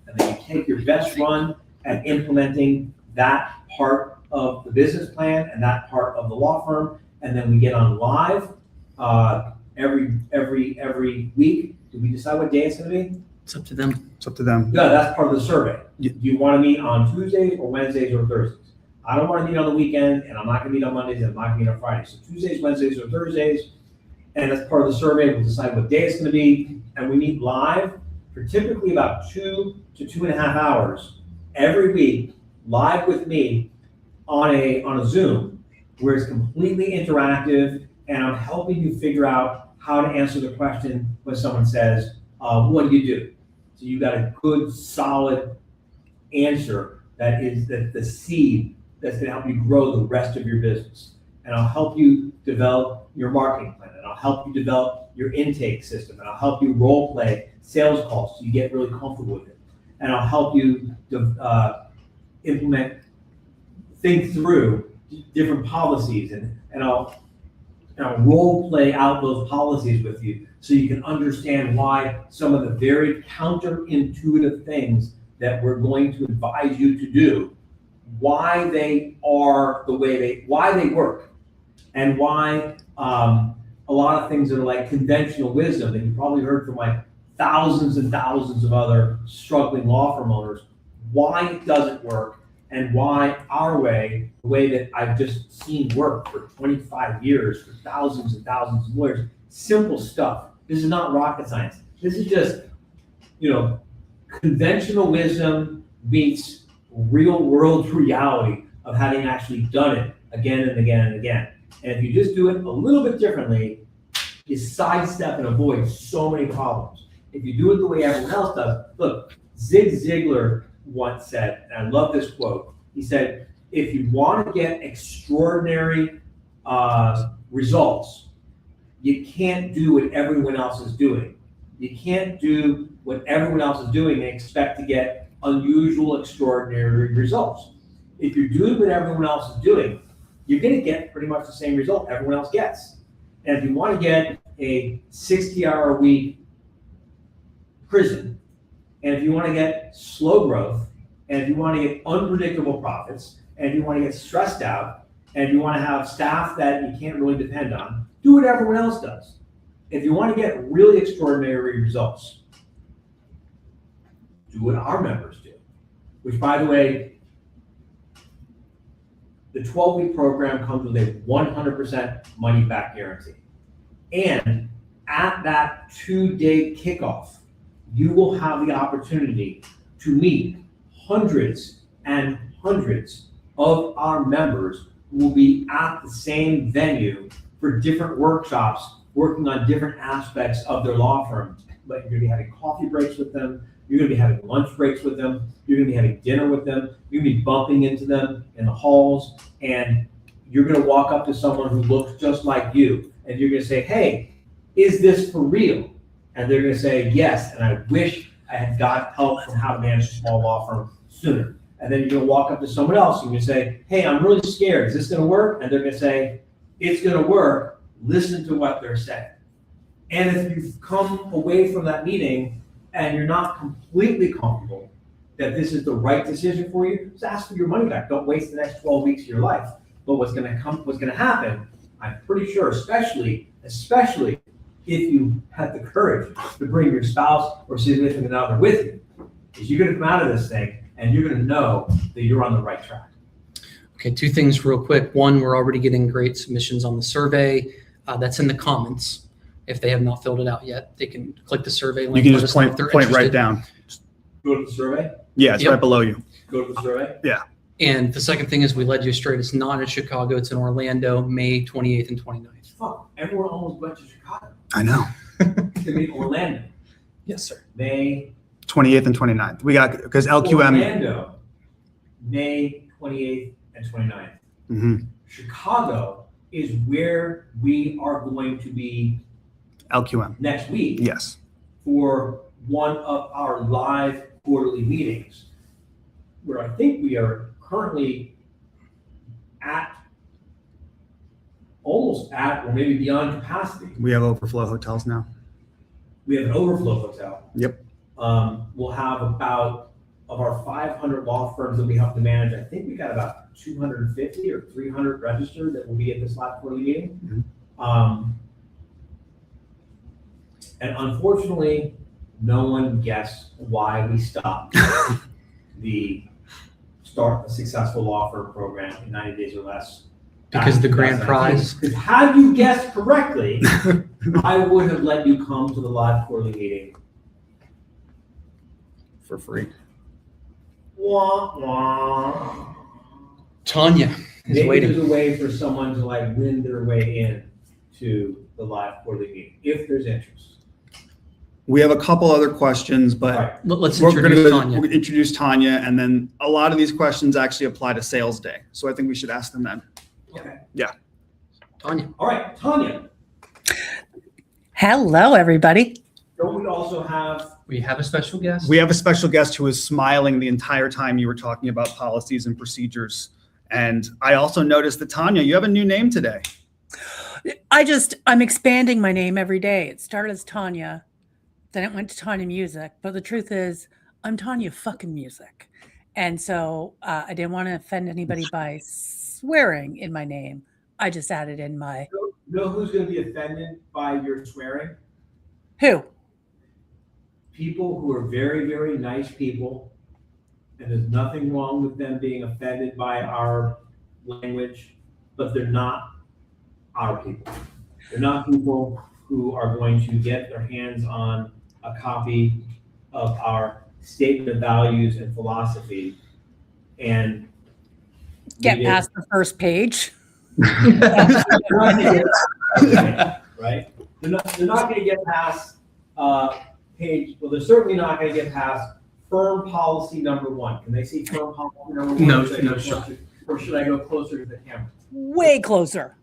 B: And then you take your best run at implementing that part of the business plan and that part of the law firm. And then we get on live every week. Do we decide what day it's going to be?
C: It's up to them.
A: It's up to them.
B: No, that's part of the survey.
A: Yeah.
B: Do you want to meet on Tuesdays or Wednesdays or Thursdays? I don't want to meet on the weekend, and I'm not going to meet on Mondays, and I'm not going to meet on Fridays. So Tuesdays, Wednesdays, or Thursdays. And as part of the survey, we'll decide what day it's going to be, and we meet live for typically about 2 to 2.5 hours every week, live with me on a Zoom, where it's completely interactive, and I'm helping you figure out how to answer the question when someone says, what do you do? So you got a good, solid answer that is the seed that's going to help you grow the rest of your business. And I'll help you develop your marketing plan, and I'll help you develop your intake system, and I'll help you role play sales calls so you get really comfortable with it. And I'll help you think through different policies, and I'll role play out those policies with you so you can understand why some of the very counterintuitive things that we're going to advise you to do, why they are the way why they work, and why a lot of things that are like conventional wisdom that you probably heard from like thousands and thousands of other struggling law firm owners, why it doesn't work, and why our way, the way that I've just seen work for 25 years for thousands and thousands of lawyers, simple stuff. This is not rocket science. This is just, conventional wisdom meets real world reality of having actually done it again and again and again. And if you just do it a little bit differently, you sidestep and avoid so many problems. If you do it the way everyone else does, look, Zig Ziglar once said, and I love this quote, he said, if you want to get extraordinary results, you can't do what everyone else is doing. You can't do what everyone else is doing and expect to get unusual, extraordinary results. If you're doing what everyone else is doing, you're going to get pretty much the same result everyone else gets. And if you want to get a 60-hour-a-week prison, and if you want to get slow growth, and if you want to get unpredictable profits, and if you want to get stressed out, and if you want to have staff that you can't really depend on, do what everyone else does. If you want to get really extraordinary results, do what our members do. Which, by the way, the 12-week program comes with a 100% money-back guarantee. And at that 2-day kickoff, you will have the opportunity to meet hundreds and hundreds of our members who will be at the same venue for different workshops, working on different aspects of their law firm. But you're going to be having coffee breaks with them, you're going to be having lunch breaks with them, you're going to be having dinner with them, you're going to be bumping into them in the halls, and you're going to walk up to someone who looks just like you, and you're going to say, hey, is this for real? And they're going to say, yes, and I wish I had got help from how to manage a small law firm sooner. And then you're going to walk up to someone else and you say, hey, I'm really scared. Is this going to work? And they're going to say, it's going to work. Listen to what they're saying. And if you've come away from that meeting and you're not completely comfortable that this is the right decision for you, just ask for your money back. Don't waste the next 12 weeks of your life. But what's going to happen, I'm pretty sure, especially if you have the courage to bring your spouse or significant other with you, is you're going to come out of this thing and you're going to know that you're on the right track.
C: Okay, 2 things real quick. One, we're already getting great submissions on the survey. That's in the comments. If they have not filled it out yet, they can click the survey link.
A: You can just point right down.
B: Go to the survey.
A: Yeah, it's
C: Yep.
A: right below you.
B: Go to the survey.
C: And the second thing is we led you straight. It's not in Chicago. It's in Orlando, May 28th and 29th.
B: Fuck, everyone almost went to Chicago.
A: I know.
B: It's going to be Orlando,
C: Yes, sir.
B: May.
A: 28th and 29th. We got, because LQM.
B: Orlando, May 28th and 29th.
A: Mhm.
B: Chicago is where we are going to be
A: LQM.
B: next week
A: Yes.
B: for one of our live quarterly meetings, where I think we are currently almost at, or maybe beyond capacity.
A: We have overflow hotels now.
B: We have an overflow hotel.
A: Yep.
B: We'll have about, of our 500 law firms that we have to manage, I think we got about 250 or 300 registered that will be at this live quarterly meeting. And unfortunately, no one guessed why we stopped the Start a Successful Law Firm program in 90 days or less.
C: Because the grand
B: 2019.
C: prize.
B: Because had you guessed correctly, I would have let you come to the live quarterly meeting.
A: For free.
B: Wah, wah.
C: Tanya is
B: Maybe
C: waiting.
B: there's a way for someone to like win their way in to the live quarterly meeting, if there's interest.
A: We have a couple other questions, but
B: Right.
C: Let's
A: we're
C: introduce
A: gonna
C: Tanya.
A: we'll introduce Tanya, and then a lot of these questions actually apply to sales day. So I think we should ask them then.
B: Okay.
C: Tanya.
B: All right, Tanya,
D: Hello, everybody.
B: don't we also have,
C: We have a special guest.
A: We have a special guest who was smiling the entire time you were talking about policies and procedures. And I also noticed that Tanya, you have a new name today.
D: I'm expanding my name every day. It started as Tanya, then it went to Tanya Music. But the truth is, I'm Tanya fucking Music. And so I didn't want to offend anybody by swearing in my name. I just added in my
B: you know who's gonna be offended by your swearing?
D: who?
B: People who are very, very nice people, and there's nothing wrong with them being offended by our language, but they're not our people. They're not people who are going to get their hands on a copy of our statement of values and philosophy and
D: Get
B: read it.
D: past the first page.
B: They're not gonna get- right? They're not gonna get past, they're certainly not gonna get past firm policy number 1. Can they see firm policy number 1?
C: No,
B: Or should I go
C: no,
B: closer- Or should I go closer to the camera?
D: Way closer.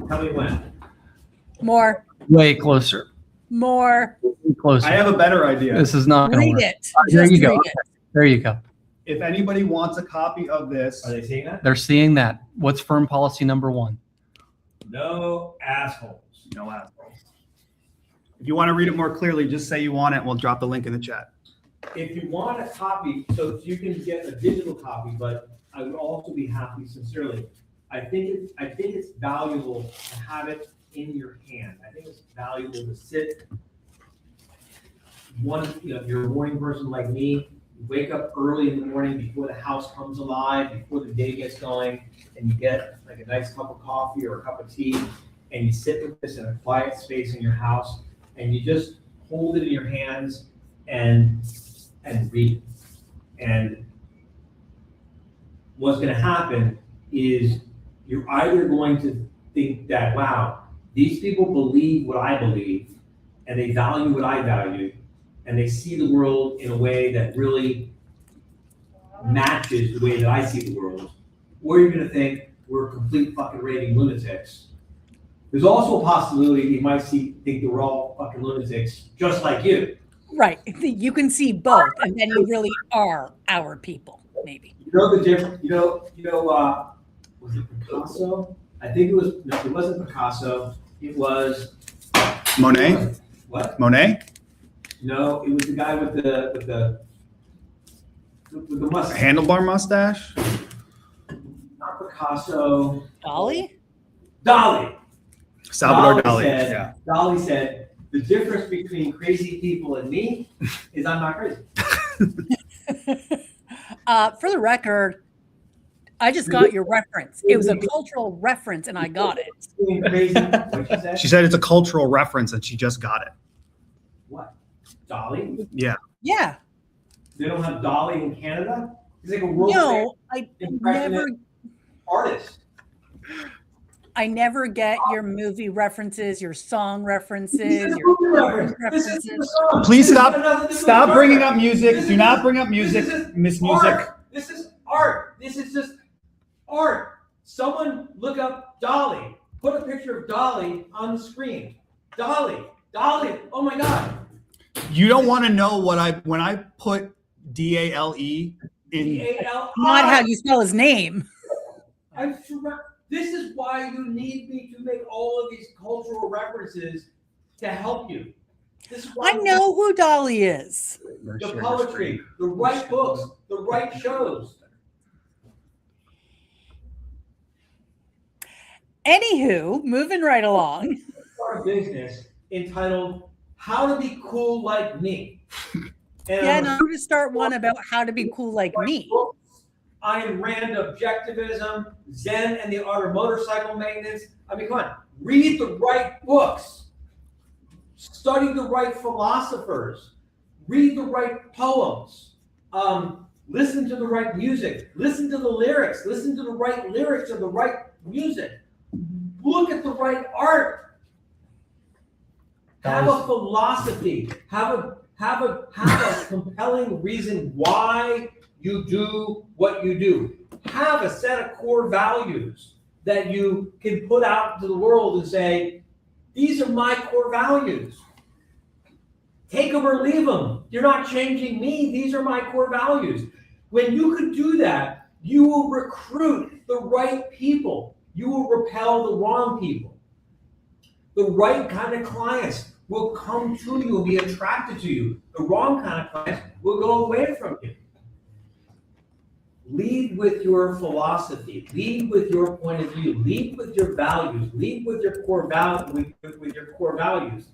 B: Tell me when.
D: More.
C: Way closer.
D: More.
C: Closer.
A: I have a better idea.
C: This is not going to
D: Read
C: work.
D: it.
C: There
D: Just
C: you go.
D: read it.
C: There you go.
A: If anybody wants a copy of this,
B: Are they seeing that?
C: They're seeing that. What's firm policy number 1?
B: No assholes.
A: no assholes. If you want to read it more clearly, just say you want it. We'll drop the link in the chat.
B: If you want a copy, so you can get a digital copy, but I would also be happy sincerely. I think it's valuable to have it in your hand. I think it's valuable to sit. If you're a morning person like me, you wake up early in the morning before the house comes alive, before the day gets going, and you get like a nice cup of coffee or a cup of tea, and you sit with this in a quiet space in your house, and you just hold it in your hands and read it. And what's gonna happen is you're either going to think that, wow, these people believe what I believe, and they value what I value, and they see the world in a way that really matches the way that I see the world, or you're gonna think we're complete fucking raving lunatics. There's also a possibility you might think that we're all fucking lunatics, just like you.
D: Right. You can see both, and then you really are our people, maybe.
B: You know the difference, was it Picasso? I think it wasn't Picasso, it was,
A: Monet?
B: what?
A: Monet?
B: No, it was the guy with the mustache.
A: Handlebar mustache?
B: Not Picasso.
D: Dolly?
B: Dali.
A: Salvador Dali.
B: said,
A: Yeah.
B: Dali said, the difference between crazy people and me is I'm not crazy.
D: For the record, I just got your reference. It was a cultural reference, and I got it.
B: Being crazy, what she said?
A: She said it's a cultural reference and she just got it.
B: What? Dali?
A: Yeah.
D: Yeah.
B: They don't have Dali in Canada? He's like a world
D: No, I
B: impressionist
D: never
B: artist.
D: I never get your movie references, your song references,
B: This is a
D: your
B: movie
D: art
B: reference. This isn't a
D: references.
B: song.
A: Please
B: This
A: stop-
B: has nothing to do with
A: Stop
B: art.
A: bringing up music.
B: This
A: Do
B: is-
A: not bring up music,
B: this is
A: Miss Music.
B: art. This is art. This is just art. Someone look up Dolly. Put a picture of Dolly on the screen. Dolly. Dolly. Oh my God.
A: You don't want to know when I put DALE in.
B: D-A-L-I.
D: Not how you spell his name.
B: I'm sure. This is why you need me to make all of these cultural references to help you. This is why
D: I know who Dolly is.
B: the poetry, the right books, the right shows.
D: Anywho, moving right along.
B: Start a business entitled "How to Be Cool Like Me." And
D: Yeah, no, I'm going to start one about how to be cool like me.
B: Ayn Rand objectivism, Zen and the art of motorcycle maintenance. I mean, come on. Read the right books. Study the right philosophers. Read the right poems. Listen to the right music. Listen to the lyrics. Listen to the right lyrics of the right music. Look at the right art. Have a philosophy. Have a compelling reason why you do what you do. Have a set of core values that you can put out to the world and say, these are my core values. Take them or leave them. You're not changing me. These are my core values. When you can do that, you will recruit the right people. You will repel the wrong people. The right kind of clients will come to you and be attracted to you. The wrong kind of clients will go away from you. Lead with your philosophy. Lead with your point of view. Lead with your values. Lead with your core values.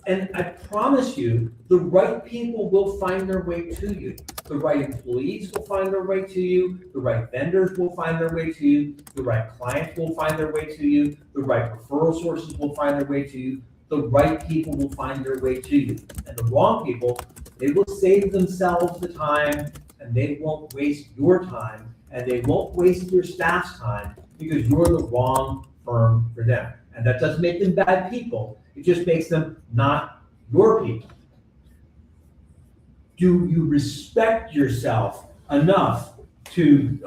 B: And I promise you, the right people will find their way to you. The right employees will find their way to you. The right vendors will find their way to you. The right clients will find their way to you. The right referral sources will find their way to you. The right people will find their way to you. And the wrong people, they will save themselves the time, and they won't waste your time, and they won't waste your staff's time because you're the wrong firm for them. And that doesn't make them bad people. It just makes them not your people. Do you respect yourself enough to,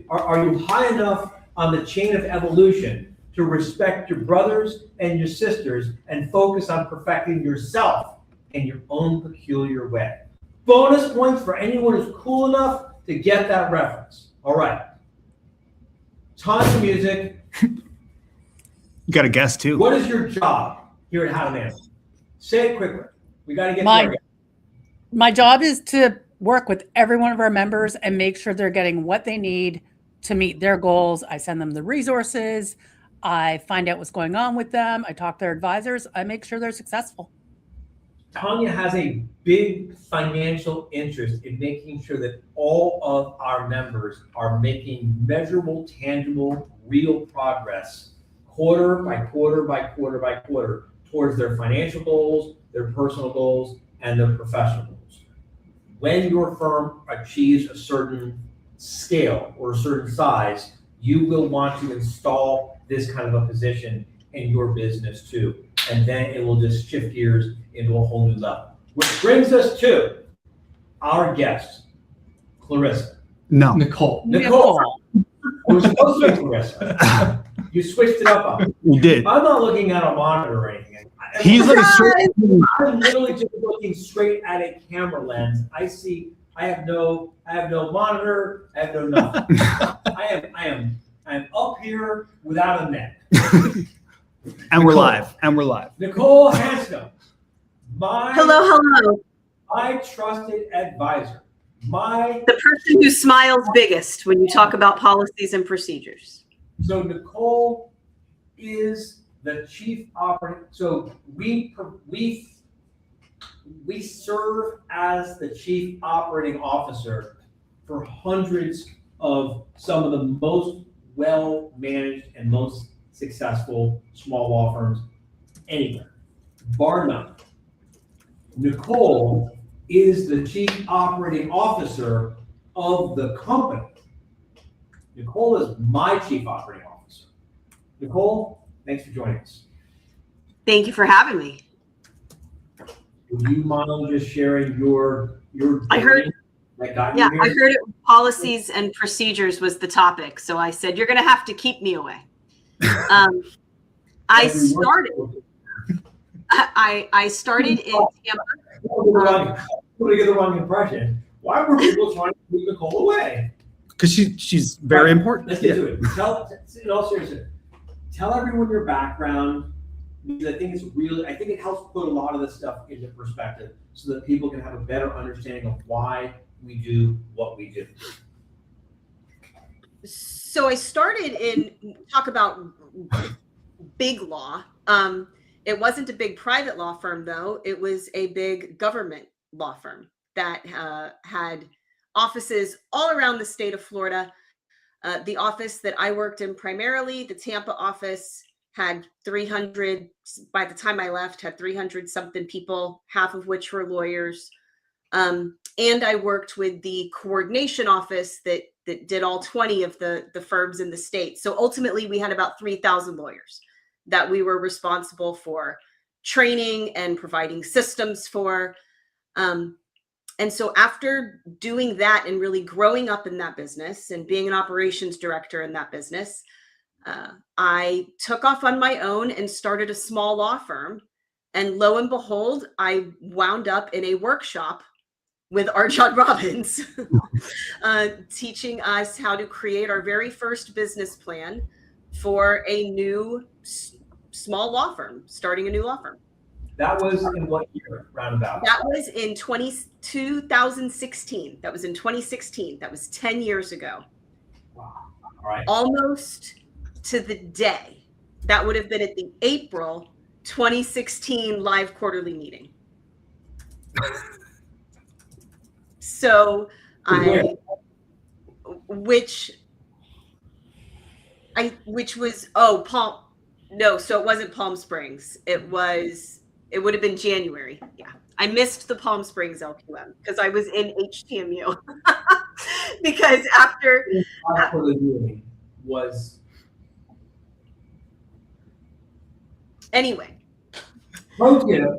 B: are you high enough on the chain of evolution to respect your brothers and your sisters and focus on perfecting yourself in your own peculiar way? Bonus points for anyone who's cool enough to get that reference. All right. Tanya Music.
A: You got a guess too.
B: What is your job here at How to Manage? Say it quickly. We got to get
D: My job is to work with every one of our members and make sure they're getting what they need to meet their goals. I send them the resources. I find out what's going on with them. I talk to their advisors. I make sure they're successful.
B: Tanya has a big financial interest in making sure that all of our members are making measurable, tangible, real progress quarter by quarter by quarter by quarter towards their financial goals, their personal goals, and their professional goals. When your firm achieves a certain scale or a certain size, you will want to install this kind of a position in your business too. And then it will just shift gears into a whole new level. Which brings us to our guest, Clarissa.
A: No.
C: Nicole.
B: Nicole. It was supposed to be Clarissa. You switched it up on me.
A: You did.
B: I'm not looking at a monitor or anything.
A: He's looking straight.
B: I'm literally just looking straight at a camera lens. I have no monitor. I have no nothing. I am up here without a net.
A: And we're live.
B: Nicole Hanscom,
E: Hello.
B: my trusted advisor,
E: The person who smiles biggest when you talk about policies and procedures.
B: So Nicole is the chief operating. So we serve as the chief operating officer for hundreds of some of the most well managed and most successful small law firms anywhere, bar none. Nicole is the chief operating officer of the company. Nicole is my chief operating officer. Nicole, thanks for joining us.
E: Thank you for having me.
B: Would you mind just sharing your
E: I heard-
B: that got
E: Yeah,
B: you
E: I
B: here?
E: heard it, policies and procedures was the topic. So I said, you're going to have to keep me away. I started in Tampa.
B: Put together the wrong impression. Why were people trying to move Nicole away?
A: Because she's very important.
B: Let's get to it. In all seriousness, tell everyone your background, because I think it helps put a lot of this stuff into perspective so that people can have a better understanding of why we do what we do.
E: So I started talk about big law. It wasn't a big private law firm, though. It was a big government law firm that had offices all around the state of Florida. The office that I worked in primarily, the Tampa office, had 300, by the time I left, had 300 something people, half of which were lawyers. And I worked with the coordination office that did all 20 of the firms in the state. So ultimately we had about 3,000 lawyers that we were responsible for training and providing systems for. And so after doing that and really growing up in that business and being an operations director in that business, I took off on my own and started a small law firm. And lo and behold, I wound up in a workshop with R. John Robbins, teaching us how to create our very first business plan for a new small law firm, starting a new law firm.
B: That was in what year, roundabout?
E: That was in 2016. That was in 2016. That was 10 years ago.
B: Wow. All right.
E: Almost to the day. That would have been at the April 2016 live quarterly meeting. So which was, so it wasn't Palm Springs. It would have been January. Yeah. I missed the Palm Springs LQM because I was in HTMU. Because after
B: was
E: anyway.
B: Pro tip,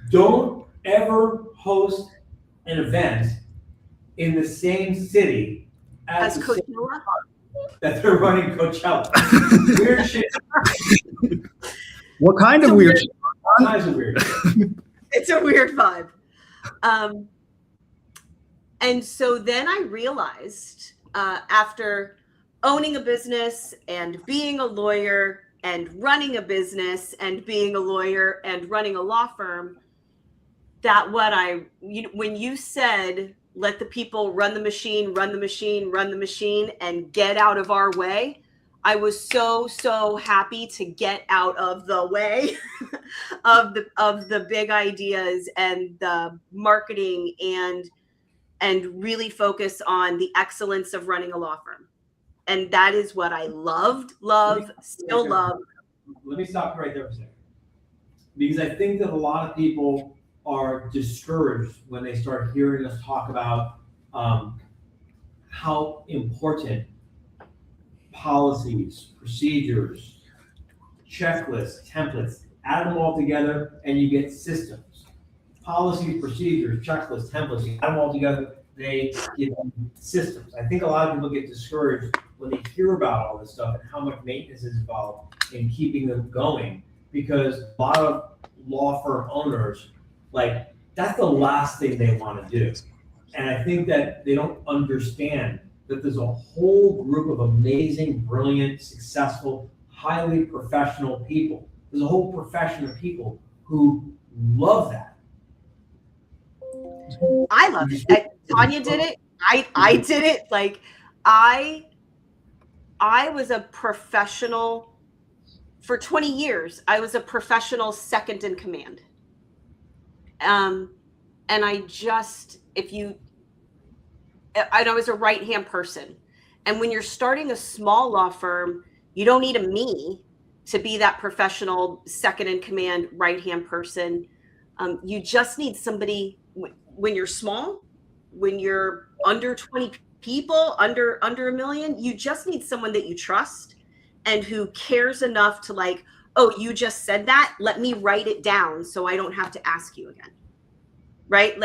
B: don't ever host an event in the same city
E: As
B: the
E: Coachella?
B: that they're running Coachella. Weird shit.
A: What kind of weird?
B: All kinds of weird.
E: It's a weird vibe. And so then I realized after owning a business and being a lawyer and running a business and being a lawyer and running a law firm, that when you said, let the people run the machine, and get out of our way, I was so happy to get out of the way of the big ideas and the marketing and really focus on the excellence of running a law firm. And that is what I still love.
B: Let me stop you right there for a second. Because I think that a lot of people are discouraged when they start hearing us talk about how important policies, procedures, checklists, templates, add them all together and you get systems. Policies, procedures, checklists, templates, you add them all together, they give them systems. I think a lot of people get discouraged when they hear about all this stuff and how much maintenance is involved in keeping them going, because a lot of law firm owners, that's the last thing they want to do. And I think that they don't understand that there's a whole group of amazing, brilliant, successful, highly professional people. There's a whole profession of people who love that.
E: I love it. Tanya did it. I did it. I was a professional for 20 years. I was a professional second in command. And I was a right-hand person. And when you're starting a small law firm, you don't need a me to be that professional second in command right-hand person. You just need somebody when you're small, when you're under 20 people, under a million, you just need someone that you trust and who cares enough to oh, you just said that, let me write it down so I don't have to ask you again. Right?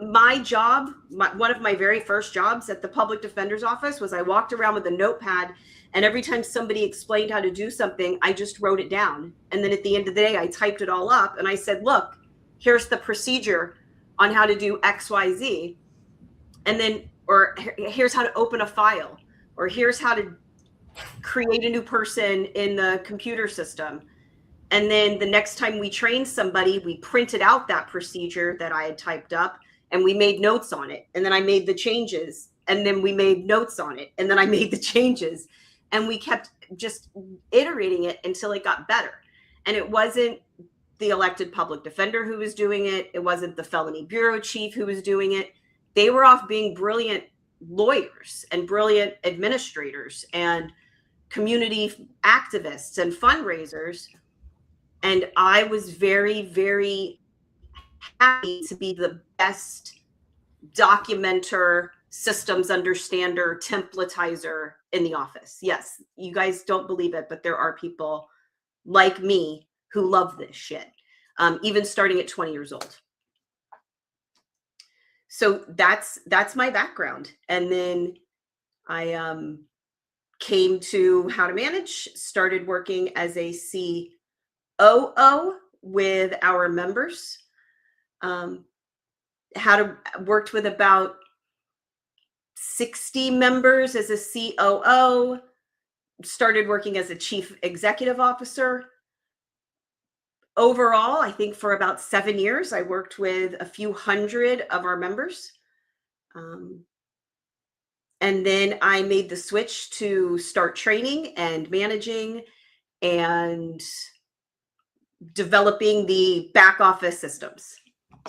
E: My job, one of my very first jobs at the public defender's office was I walked around with a notepad, and every time somebody explained how to do something, I just wrote it down. And then at the end of the day, I typed it all up and I said, look, here's the procedure on how to do X, Y, Z. And then, or here's how to open a file, or here's how to create a new person in the computer system. And then the next time we trained somebody, we printed out that procedure that I had typed up and we made notes on it. And then I made the changes, and then we made notes on it. And then I made the changes, and we kept just iterating it until it got better. And it wasn't the elected public defender who was doing it. It wasn't the felony bureau chief who was doing it. They were off being brilliant lawyers and brilliant administrators and community activists and fundraisers. And I was very, very happy to be the best documenter, systems understander, templatizer in the office. Yes, you guys don't believe it, but there are people like me who love this shit, even starting at 20 years old. So that's my background. And then I came to How to Manage, started working as a COO with our members. Worked with about 60 members as a COO, started working as a chief executive officer. Overall, I think for about 7 years, I worked with a few hundred of our members. And then I made the switch to start training and managing and developing the back office systems.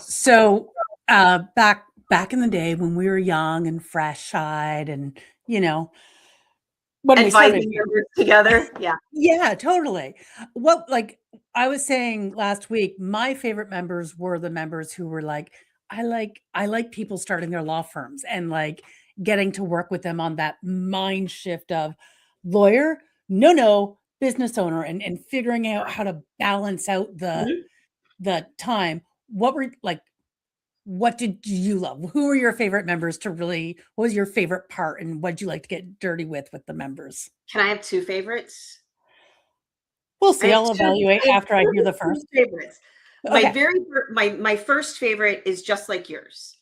D: So back in the day when we were young and fresh-eyed and, you know, when we started
E: Advising members together. Yeah.
D: Yeah, totally. What, like I was saying last week, my favorite members were the members who were like, I like people starting their law firms and like getting to work with them on that mind shift of lawyer, no, business owner, and figuring out how to balance out the time. What did you love? Who were your favorite members to really, what was your favorite part and what'd you like to get dirty with the members?
E: Can I have two favorites?
D: We'll see.
E: I have
D: I'll
E: two-
D: evaluate
E: I have
D: after I hear
E: two
D: the first.
E: favorites.
D: Okay.
E: My first favorite is just like yours.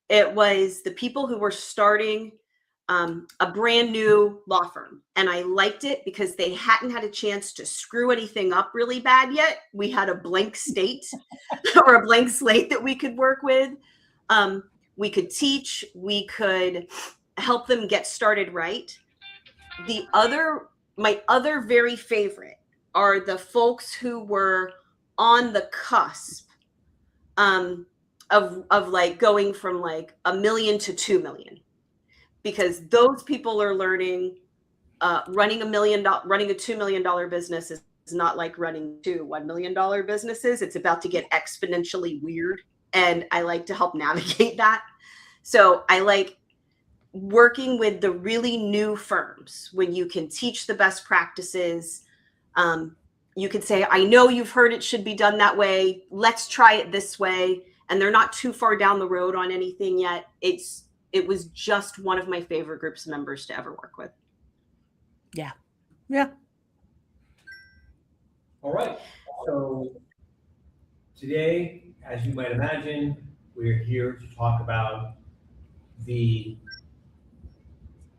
E: It was the people who were starting a brand new law firm. And I liked it because they hadn't had a chance to screw anything up really bad yet. We had a blank slate or a blank slate that we could work with. We could teach, we could help them get started right. My other very favorite are the folks who were on the cusp of like going from like $1 million to 2 million. Because those people are learning running a $2 million business is not like running two $1 million businesses. It's about to get exponentially weird. And I like to help navigate that. So I like working with the really new firms when you can teach the best practices. You can say, I know you've heard it should be done that way. Let's try it this way. And they're not too far down the road on anything yet. It was just one of my favorite groups of members to ever work with.
D: Yeah.
B: All right. So today, as you might imagine, we're here to talk about the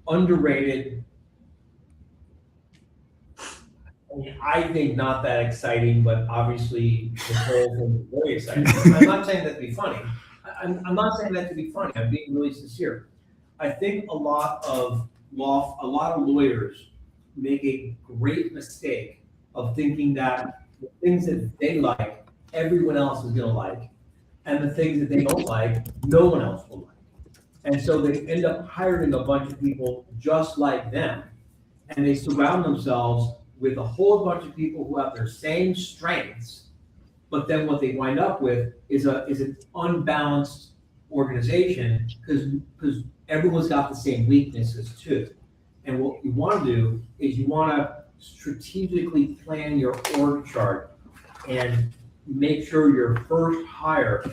B: underrated, I think not that exciting, but obviously Nicole is very exciting. I'm not saying that to be funny. I'm not saying that to be funny. I'm being really sincere. I think a lot of lawyers make a great mistake of thinking that the things that they like, everyone else is going to like, and the things that they don't like, no one else will like. And so they end up hiring a bunch of people just like them, and they surround themselves with a whole bunch of people who have their same strengths. But then what they wind up with is an unbalanced organization because everyone's got the same weaknesses too. And what you want to do is you want to strategically plan your org chart and make sure your first hire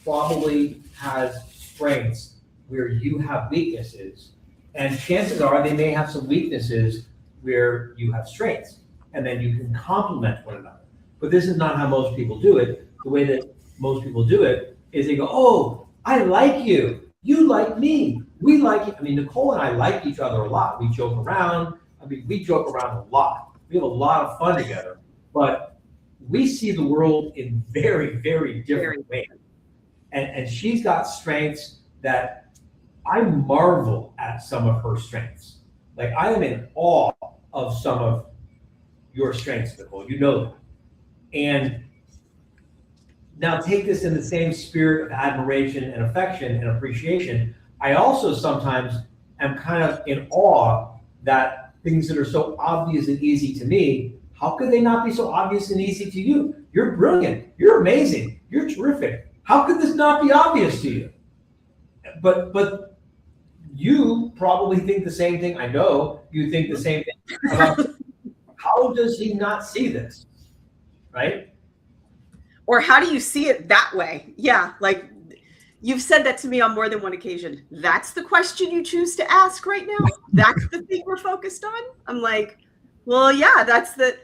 B: probably has strengths where you have weaknesses. And chances are they may have some weaknesses where you have strengths, and then you can complement one another. But this is not how most people do it. The way that most people do it is they go, oh, I like you. You like me. We like it. I mean, Nicole and I like each other a lot. We joke around. We joke around a lot. We have a lot of fun together. But we see the world in very, very different ways. And she's got strengths that I marvel at some of her strengths. Like I am in awe of some of your strengths, Nicole. You know that. And now take this in the same spirit of admiration and affection and appreciation. I also sometimes am kind of in awe that things that are so obvious and easy to me, how could they not be so obvious and easy to you? You're brilliant. You're amazing. You're terrific. How could this not be obvious to you? But you probably think the same thing. I know you think the same thing about how does he not see this, right?
E: Or how do you see it that way? Yeah, like you've said that to me on more than one occasion. That's the question you choose to ask right now? That's the thing we're focused on? I'm like, well, yeah, that's the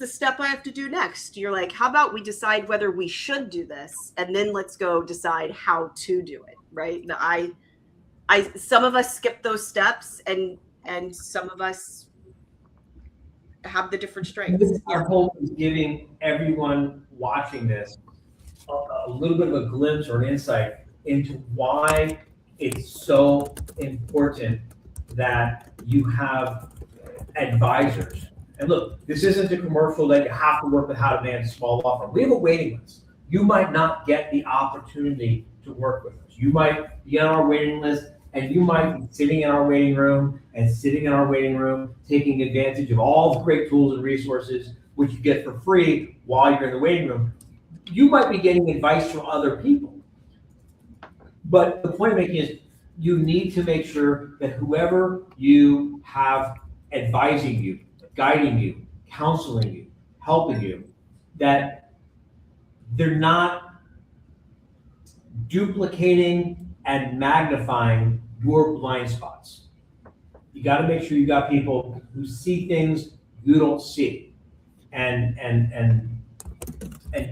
E: step I have to do next. You're like, how about we decide whether we should do this, and then let's go decide how to do it, right? Some of us skip those steps, and some of us have the different strengths.
B: Our hope is giving everyone watching this a little bit of a glimpse or an insight into why it's so important that you have advisors. And look, this isn't a commercial that you have to work with How to Manage a Small Law Firm. We have a waiting list. You might not get the opportunity to work with us. You might be on our waiting list, and you might be sitting in our waiting room taking advantage of all the great tools and resources which you get for free while you're in the waiting room. You might be getting advice from other people. But the point I'm making is you need to make sure that whoever you have advising you, guiding you, counseling you, helping you, that they're not duplicating and magnifying your blind spots. You got to make sure you got people who see things you don't see. And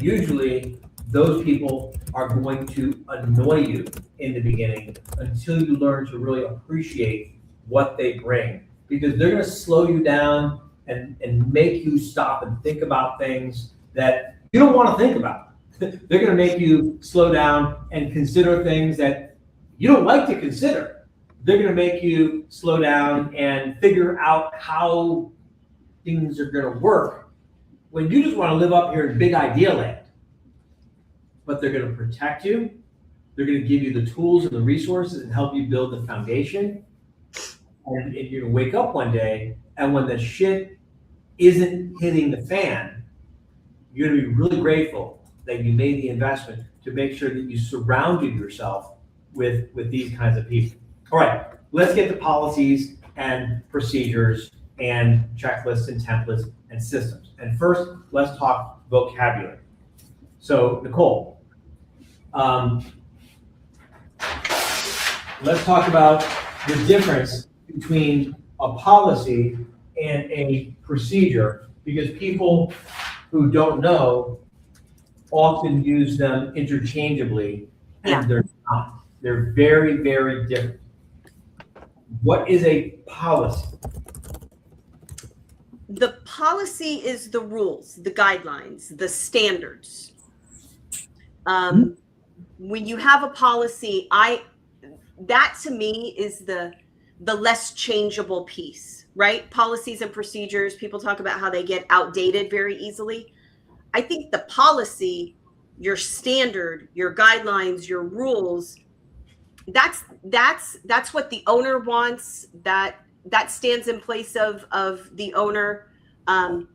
B: usually those people are going to annoy you in the beginning until you learn to really appreciate what they bring, because they're going to slow you down and make you stop and think about things that you don't want to think about. They're going to make you slow down and consider things that you don't like to consider. They're going to make you slow down and figure out how things are going to work when you just want to live up here in big idea land. But they're going to protect you. They're going to give you the tools and the resources and help you build the foundation. And you're going to wake up one day, and when the shit isn't hitting the fan, you're going to be really grateful that you made the investment to make sure that you surrounded yourself with these kinds of people. All right, let's get to policies and procedures and checklists and templates and systems. And first, let's talk vocabulary. So, Nicole, let's talk about the difference between a policy and a procedure, because people who don't know often use them interchangeably, and they're not. They're very, very different. What is a policy?
E: The policy is the rules, the guidelines, the standards. When you have a policy, that to me is the less changeable piece, right? Policies and procedures, people talk about how they get outdated very easily. I think the policy, your standard, your guidelines, your rules, that's what the owner wants, that stands in place of the owner, and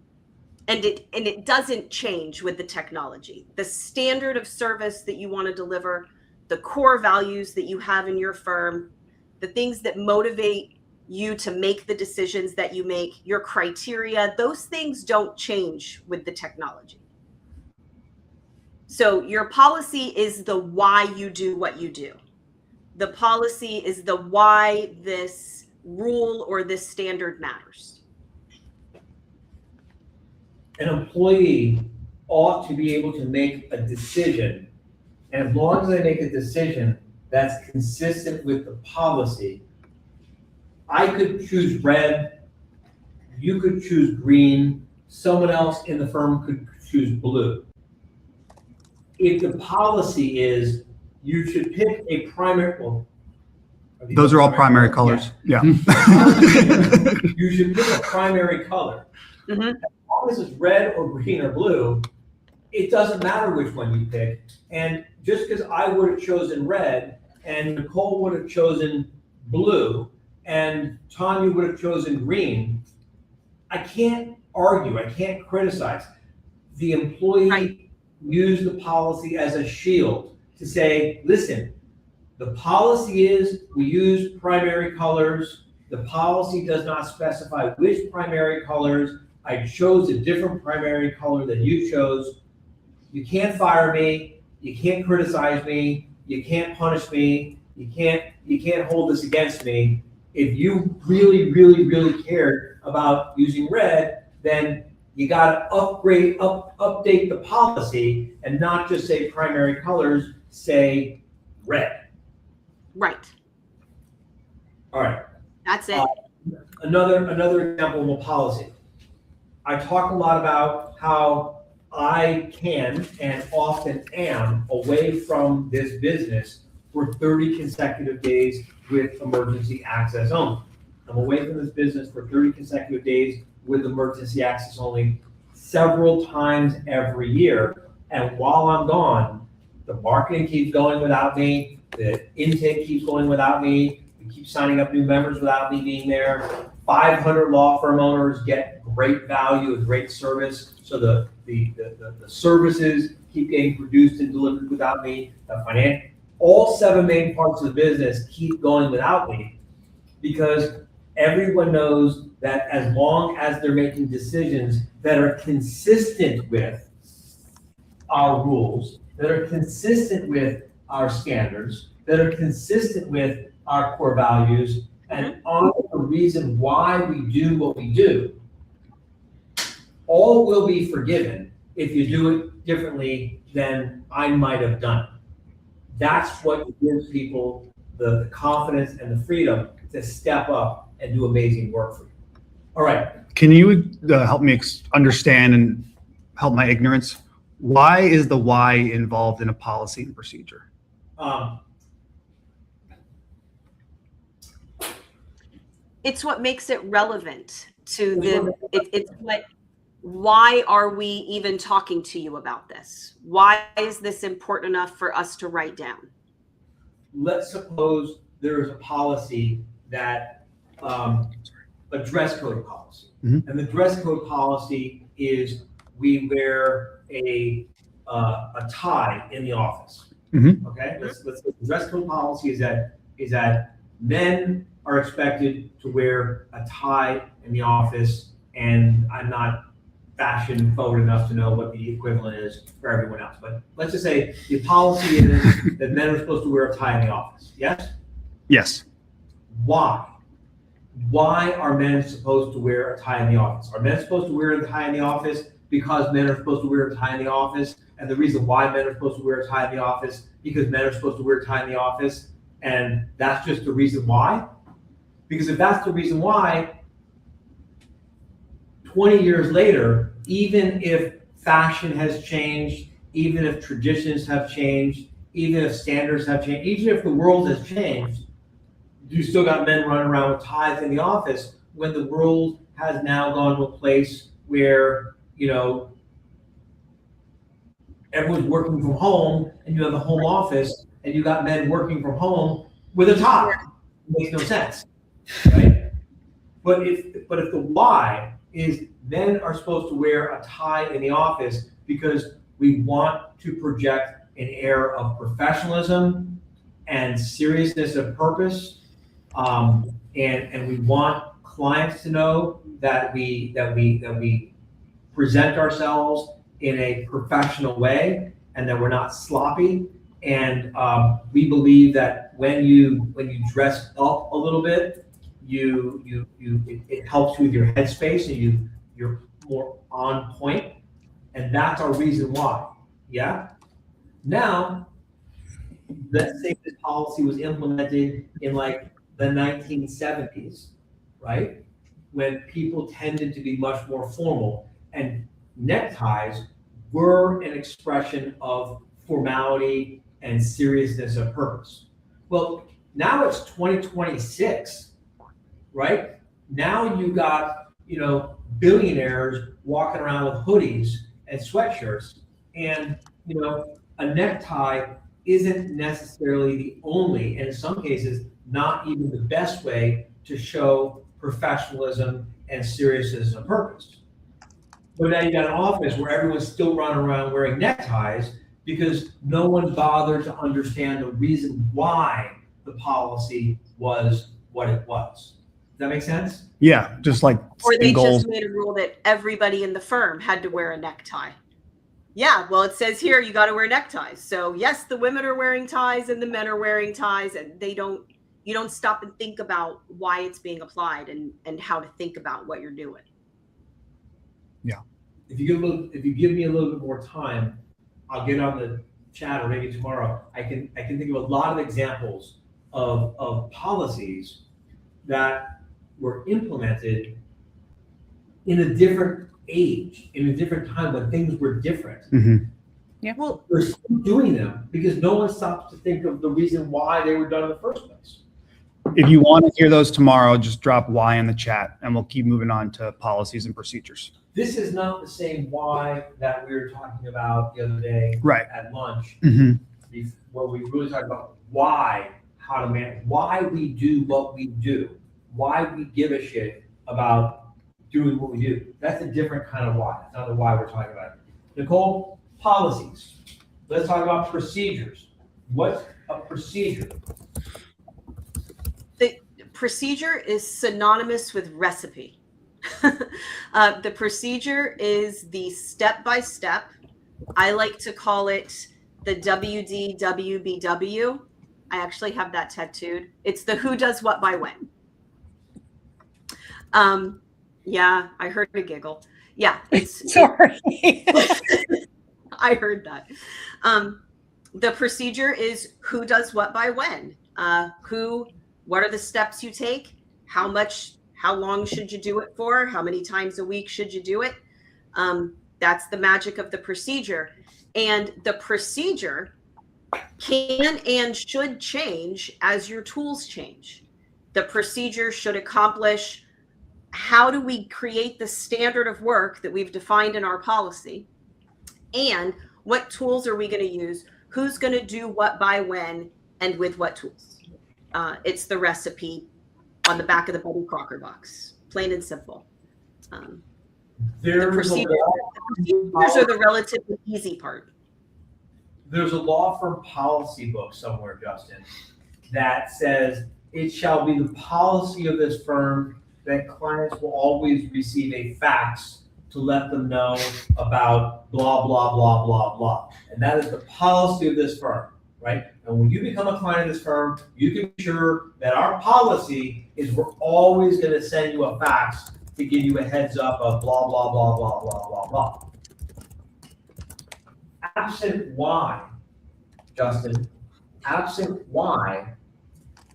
E: it doesn't change with the technology. The standard of service that you want to deliver, the core values that you have in your firm, the things that motivate you to make the decisions that you make, your criteria, those things don't change with the technology. So your policy is the why you do what you do. The policy is the why this rule or this standard matters.
B: An employee ought to be able to make a decision, and as long as they make a decision that's consistent with the policy, I could choose red, you could choose green, someone else in the firm could choose blue. If the policy is you should pick a primary, well,
A: Those are all primary colors. Yeah.
B: You should pick a primary color.
E: Mm-hmm.
B: As long as it's red or green or blue, it doesn't matter which one you pick. And just because I would have chosen red and Nicole would have chosen blue, and Tanya would have chosen green, I can't argue, I can't criticize. The employee
E: Right.
B: used the policy as a shield to say, listen, the policy is we use primary colors. The policy does not specify which primary colors. I chose a different primary color than you chose. You can't fire me. You can't criticize me. You can't punish me. You can't hold this against me. If you really, really, really cared about using red, then you gotta update the policy and not just say primary colors, say red.
E: Right.
B: All right.
E: That's it.
B: Another example of a policy. I talk a lot about how I can and often am away from this business for 30 consecutive days with emergency access only. I'm away from this business for 30 consecutive days with emergency access only several times every year. And while I'm gone, the marketing keeps going without me, the intake keeps going without me, we keep signing up new members without me being there. 500 law firm owners get great value and great service. So the services keep getting produced and delivered without me. All 7 main parts of the business keep going without me because everyone knows that as long as they're making decisions that are consistent with our rules, that are consistent with our standards, that are consistent with our core values, and honor the reason why we do what we do, all will be forgiven if you do it differently than I might have done. That's what gives people the confidence and the freedom to step up and do amazing work for you. All right.
A: Can you help me understand and help my ignorance? Why is the why involved in a policy and procedure?
E: It's what makes it relevant to the, it's what, why are we even talking to you about this? Why is this important enough for us to write down?
B: Let's suppose there is a policy that, a dress code policy.
A: Mhm.
B: And the dress code policy is we wear a tie in the office.
A: Mhm.
B: Okay, the dress code policy is that men are expected to wear a tie in the office, and I'm not fashion forward enough to know what the equivalent is for everyone else. But let's just say the policy is that men are supposed to wear a tie in the office. Yes?
A: Yes.
B: Why? Why are men supposed to wear a tie in the office? Are men supposed to wear a tie in the office because men are supposed to wear a tie in the office? And the reason why men are supposed to wear a tie in the office because men are supposed to wear a tie in the office, and that's just the reason why? Because if that's the reason why, 20 years later, even if fashion has changed, even if traditions have changed, even if standards have changed, even if the world has changed, you still got men running around with ties in the office when the world has now gone to a place where, everyone's working from home and you have a home office and you got men working from home with a tie. It makes no sense, right? But if the why is men are supposed to wear a tie in the office because we want to project an air of professionalism and seriousness of purpose, and we want clients to know that we present ourselves in a professional way and that we're not sloppy. And we believe that when you dress up a little bit, it helps with your headspace and you're more on point. And that's our reason why. Yeah. Now, let's say this policy was implemented in like the 1970s, right? When people tended to be much more formal, and neckties were an expression of formality and seriousness of purpose. Well, now it's 2026, right? Now you got, billionaires walking around with hoodies and sweatshirts, and, a necktie isn't necessarily the only, and in some cases, not even the best way to show professionalism and seriousness of purpose. But now you got an office where everyone's still running around wearing neckties because no one bothered to understand the reason why the policy was what it was. Does that make sense?
A: Yeah, just like
E: Or they
A: setting goals.
E: just made a rule that everybody in the firm had to wear a necktie. Yeah, well, it says here you got to wear neckties. So yes, the women are wearing ties and the men are wearing ties, and you don't stop and think about why it's being applied and how to think about what you're doing.
B: If you give me a little bit more time, I'll get on the chat, or maybe tomorrow. I can think of a lot of examples of policies that were implemented in a different age, in a different time when things were different.
A: Mhm.
E: Well,
B: We're still doing them because no one stops to think of the reason why they were done in the first place.
A: If you want to hear those tomorrow, just drop Y in the chat and we'll keep moving on to policies and procedures.
B: This is not the same why that we were talking about the other day
A: Right.
B: at lunch,
A: Mhm.
B: where we really talked about how to manage, why we do what we do, why we give a shit about doing what we do. That's a different kind of why. That's not the why we're talking about. Nicole, policies. Let's talk about procedures. What's a procedure?
E: the procedure is synonymous with recipe. The procedure is the step-by-step. I like to call it the WDWBW. I actually have that tattooed. It's the who does what by when. Yeah, I heard a giggle. Yeah, it's
D: Sorry.
E: I heard that. The procedure is who does what by when. What are the steps you take? How long should you do it for? How many times a week should you do it? That's the magic of the procedure. And the procedure can and should change as your tools change. The procedure should accomplish how do we create the standard of work that we've defined in our policy, and what tools are we going to use? Who's going to do what by when and with what tools? It's the recipe on the back of the Betty Crocker box, plain and simple. The procedures are the relatively easy part.
B: There's a law firm policy book somewhere, Justin, that says it shall be the policy of this firm that clients will always receive a fax to let them know about blah, blah, blah, blah, blah. And that is the policy of this firm, right? And when you become a client of this firm, you can be sure that our policy is we're always going to send you a fax to give you a heads up of blah, blah, blah, blah, blah, blah, blah. Absent why, Justin, absent why,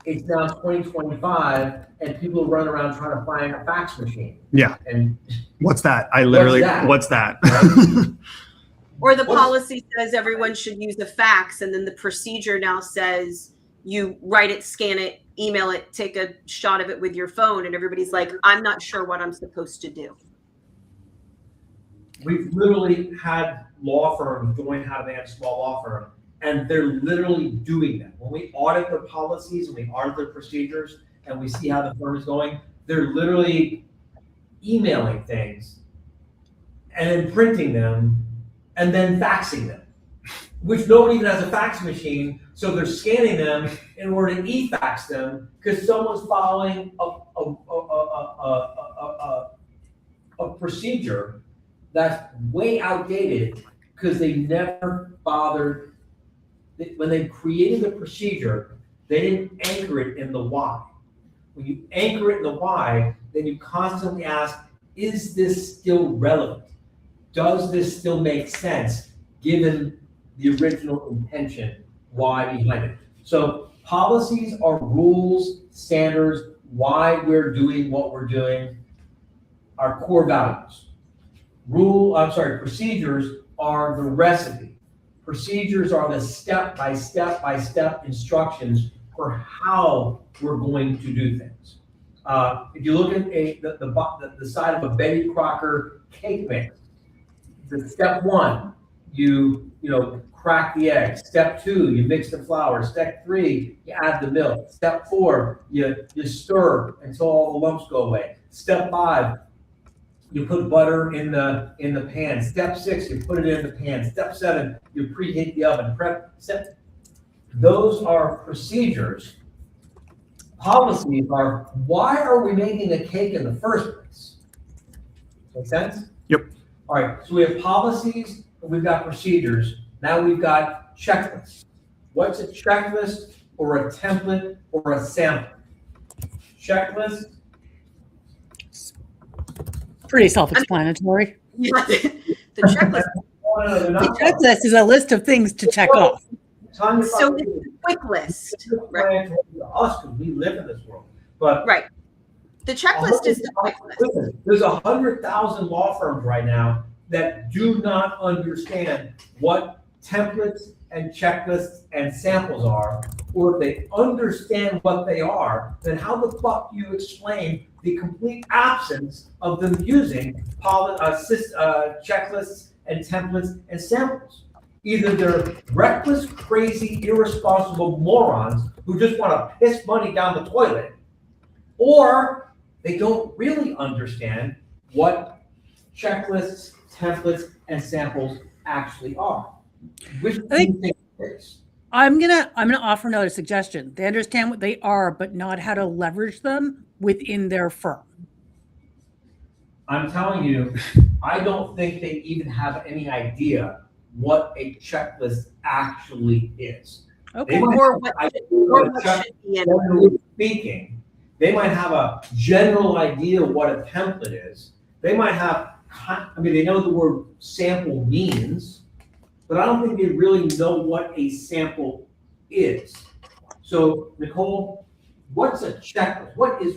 B: it's now 2025 and people run around trying to find a fax machine.
A: Yeah.
B: And
A: What's that? I literally,
B: What's
A: what's that?
E: Or the policy says everyone should use a fax, and then the procedure now says you write it, scan it, email it, take a shot of it with your phone, and everybody's like, I'm not sure what I'm supposed to do.
B: We've literally had law firms join How to Manage a Small Law Firm, and they're literally doing that. When we audit their policies, when we audit their procedures, and we see how the firm is going, they're literally emailing things and then printing them and then faxing them, which nobody even has a fax machine. So they're scanning them in order to e-fax them because someone's following a procedure that's way outdated because they never bothered. When they created the procedure, they didn't anchor it in the why. When you anchor it in the why, then you constantly ask, is this still relevant? Does this still make sense given the original intention, why behind it? So policies are rules, standards, why we're doing what we're doing, our core values. Procedures are the recipe. Procedures are the step-by-step instructions for how we're going to do things. If you look at the side of a Betty Crocker cake mix, the step one, you crack the egg. Step 2, you mix the flour. Step 3, you add the milk. Step 4, you stir until all the lumps go away. Step 5, you put butter in the pan. Step 6, you put it in the pan. Step 7, you preheat the oven. Those are procedures. Policies are, why are we making a cake in the first place? Make sense?
A: Yep.
B: All right, so we have policies, and we've got procedures. Now we've got checklists. What's a checklist or a template or a sample? Checklist.
D: Pretty self-explanatory.
E: Yeah, the checklist.
B: They're
D: The
B: not-
D: checklist is a list of things to check off.
B: Tanya
E: So
B: talked
E: it's
B: to
E: a quick list.
B: This is us because we live in this world. But
E: Right. The checklist is the quick list.
B: listen, there's 100,000 law firms right now that do not understand what templates and checklists and samples are, or if they understand what they are, then how the fuck do you explain the complete absence of them using checklists and templates and samples? Either they're reckless, crazy, irresponsible morons who just want to piss money down the toilet, or they don't really understand what checklists, templates, and samples actually are. Which do you think it is?
D: I'm gonna offer another suggestion. They understand what they are, but not how to leverage them within their firm.
B: I'm telling you, I don't think they even have any idea what a checklist actually is.
D: Okay.
B: They might
E: Or
B: have
E: what
B: an idea
E: Or
B: what a
E: what
B: check-
E: should be in it.
B: Generally speaking, they might have a general idea what a template is. They might have, they know the word sample means, but I don't think they really know what a sample is. So Nicole, what's a checklist? What is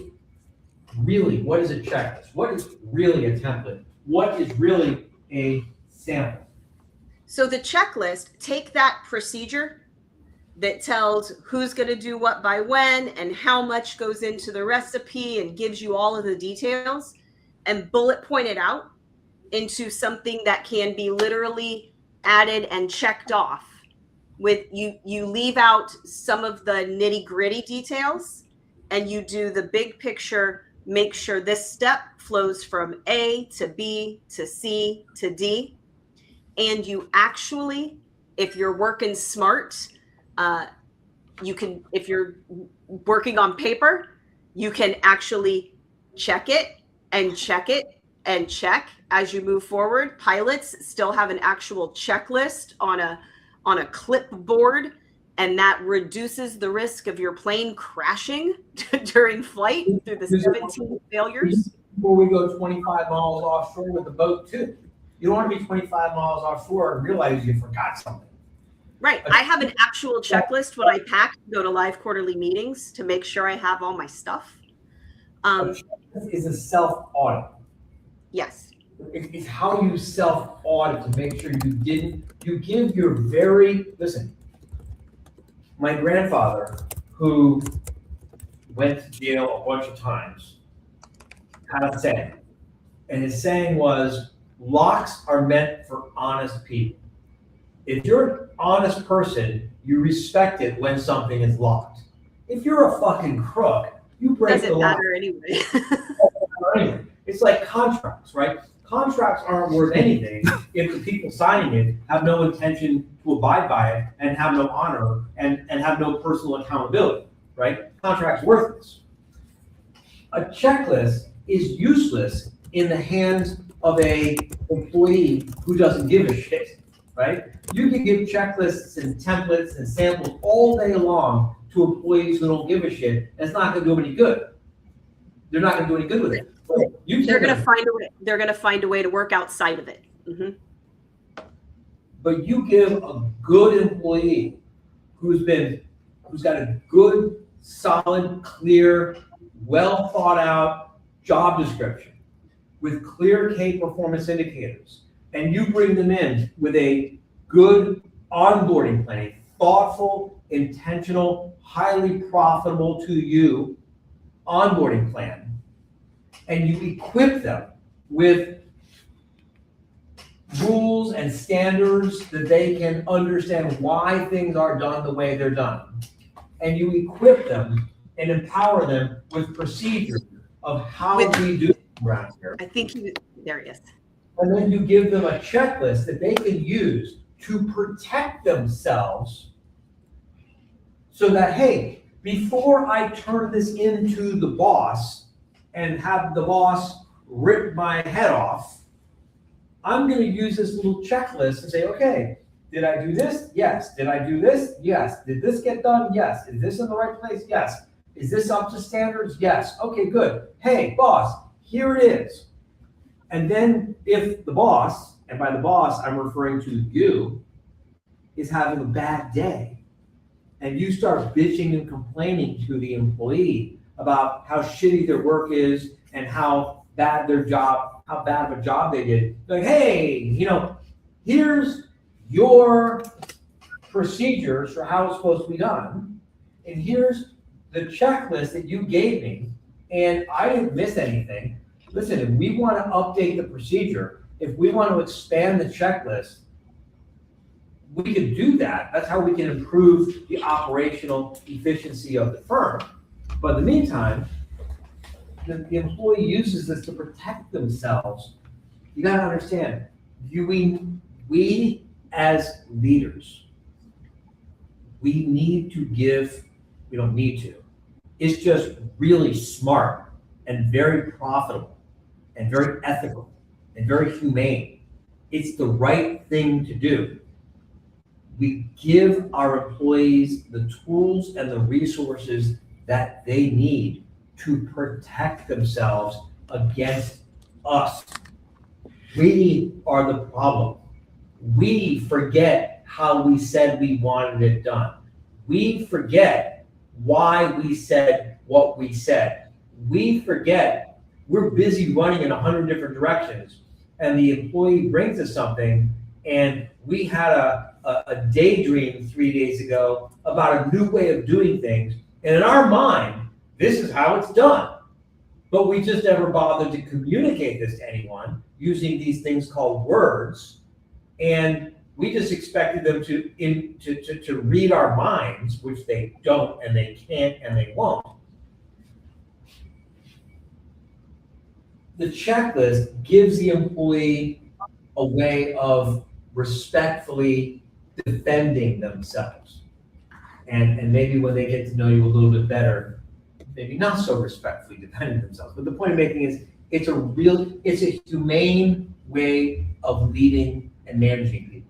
B: a checklist? What is really a template? What is really a sample?
E: So the checklist, take that procedure that tells who's going to do what by when and how much goes into the recipe and gives you all of the details, and bullet point it out into something that can be literally added and checked off. With you leave out some of the nitty gritty details and you do the big picture. Make sure this step flows from A to B to C to D. And you actually, if you're working smart, you can, if you're working on paper, you can actually check it and check it and check as you move forward. Pilots still have an actual checklist on a clipboard, and that reduces the risk of your plane crashing during flight through the 17 failures.
B: Before we go 25 miles offshore with the boat too. You don't want to be 25 miles offshore and realize you forgot something.
E: Right. I have an actual checklist when I pack to go to live quarterly meetings to make sure I have all my stuff.
B: A checklist is a self-audit.
E: Yes.
B: It's how you self-audit to make sure you give your listen, my grandfather, who went to jail a bunch of times, had a saying. And his saying was, locks are meant for honest people. If you're an honest person, you respect it when something is locked. If you're a fucking crook, you break the
E: Doesn't
B: lock.
E: matter anyway.
B: Anyway, it's like contracts, right? Contracts aren't worth anything if the people signing it have no intention to abide by it and have no honor and have no personal accountability, right? Contract's worthless. A checklist is useless in the hands of a employee who doesn't give a shit, right? You can give checklists and templates and samples all day long to employees who don't give a shit, and it's not gonna do them any good. They're not gonna do any good with it.
E: They're gonna find a way. They're gonna find a way to work outside of it. Mhm.
B: But you give a good employee who's got a good, solid, clear, well thought out job description with clear key performance indicators, and you bring them in with a good onboarding plan, a thoughtful, intentional, highly profitable to you onboarding plan, and you equip them with rules and standards that they can understand why things are done the way they're done. And you equip them and empower them with procedures of how we do around here.
E: I think there he is.
B: And then you give them a checklist that they can use to protect themselves so that, hey, before I turn this into the boss and have the boss rip my head off, I'm going to use this little checklist and say, okay, did I do this? Yes. Did I do this? Yes. Did this get done? Yes. Is this in the right place? Yes. Is this up to standards? Yes. Okay, good. Hey, boss, here it is. And then if the boss, and by the boss, I'm referring to you, is having a bad day, and you start bitching and complaining to the employee about how shitty their work is and how bad of a job they did, like, hey, here's your procedures for how it's supposed to be done, and here's the checklist that you gave me, and I didn't miss anything. Listen, if we want to update the procedure, if we want to expand the checklist, we can do that. That's how we can improve the operational efficiency of the firm. But in the meantime, the employee uses this to protect themselves. You got to understand, we as leaders, we don't need to. It's just really smart and very profitable and very ethical and very humane. It's the right thing to do. We give our employees the tools and the resources that they need to protect themselves against us. We are the problem. We forget how we said we wanted it done. We forget why we said what we said. We forget we're busy running in 100 different directions, and the employee brings us something, and we had a daydream 3 days ago about a new way of doing things, and in our mind, this is how it's done. But we just never bothered to communicate this to anyone using these things called words, and we just expected them to read our minds, which they don't, and they can't, and they won't. The checklist gives the employee a way of respectfully defending themselves. And maybe when they get to know you a little bit better, maybe not so respectfully defending themselves. But the point I'm making is it's a humane way of leading and managing people.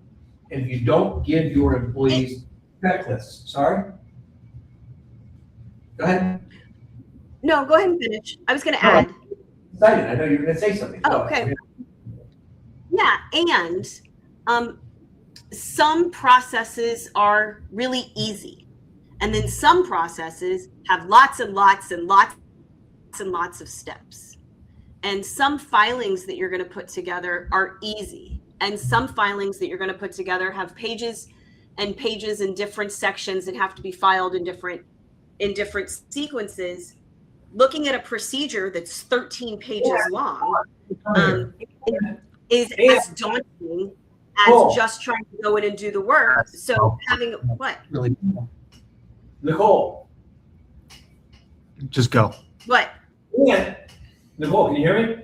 B: And if you don't give your employees checklists, sorry? Go ahead.
E: No, go ahead and finish. I was going to add.
B: Excited. I know you were going to say something.
E: Oh, okay. Yeah, and some processes are really easy. And then some processes have lots and lots and lots and lots of steps. And some filings that you're going to put together are easy. And some filings that you're going to put together have pages and pages in different sections and have to be filed in different sequences. Looking at a procedure that's 13 pages long is as daunting as just trying to go in and do the work. So having what?
C: Really?
B: Nicole.
A: Just go.
E: What?
B: And Nicole, can you hear me?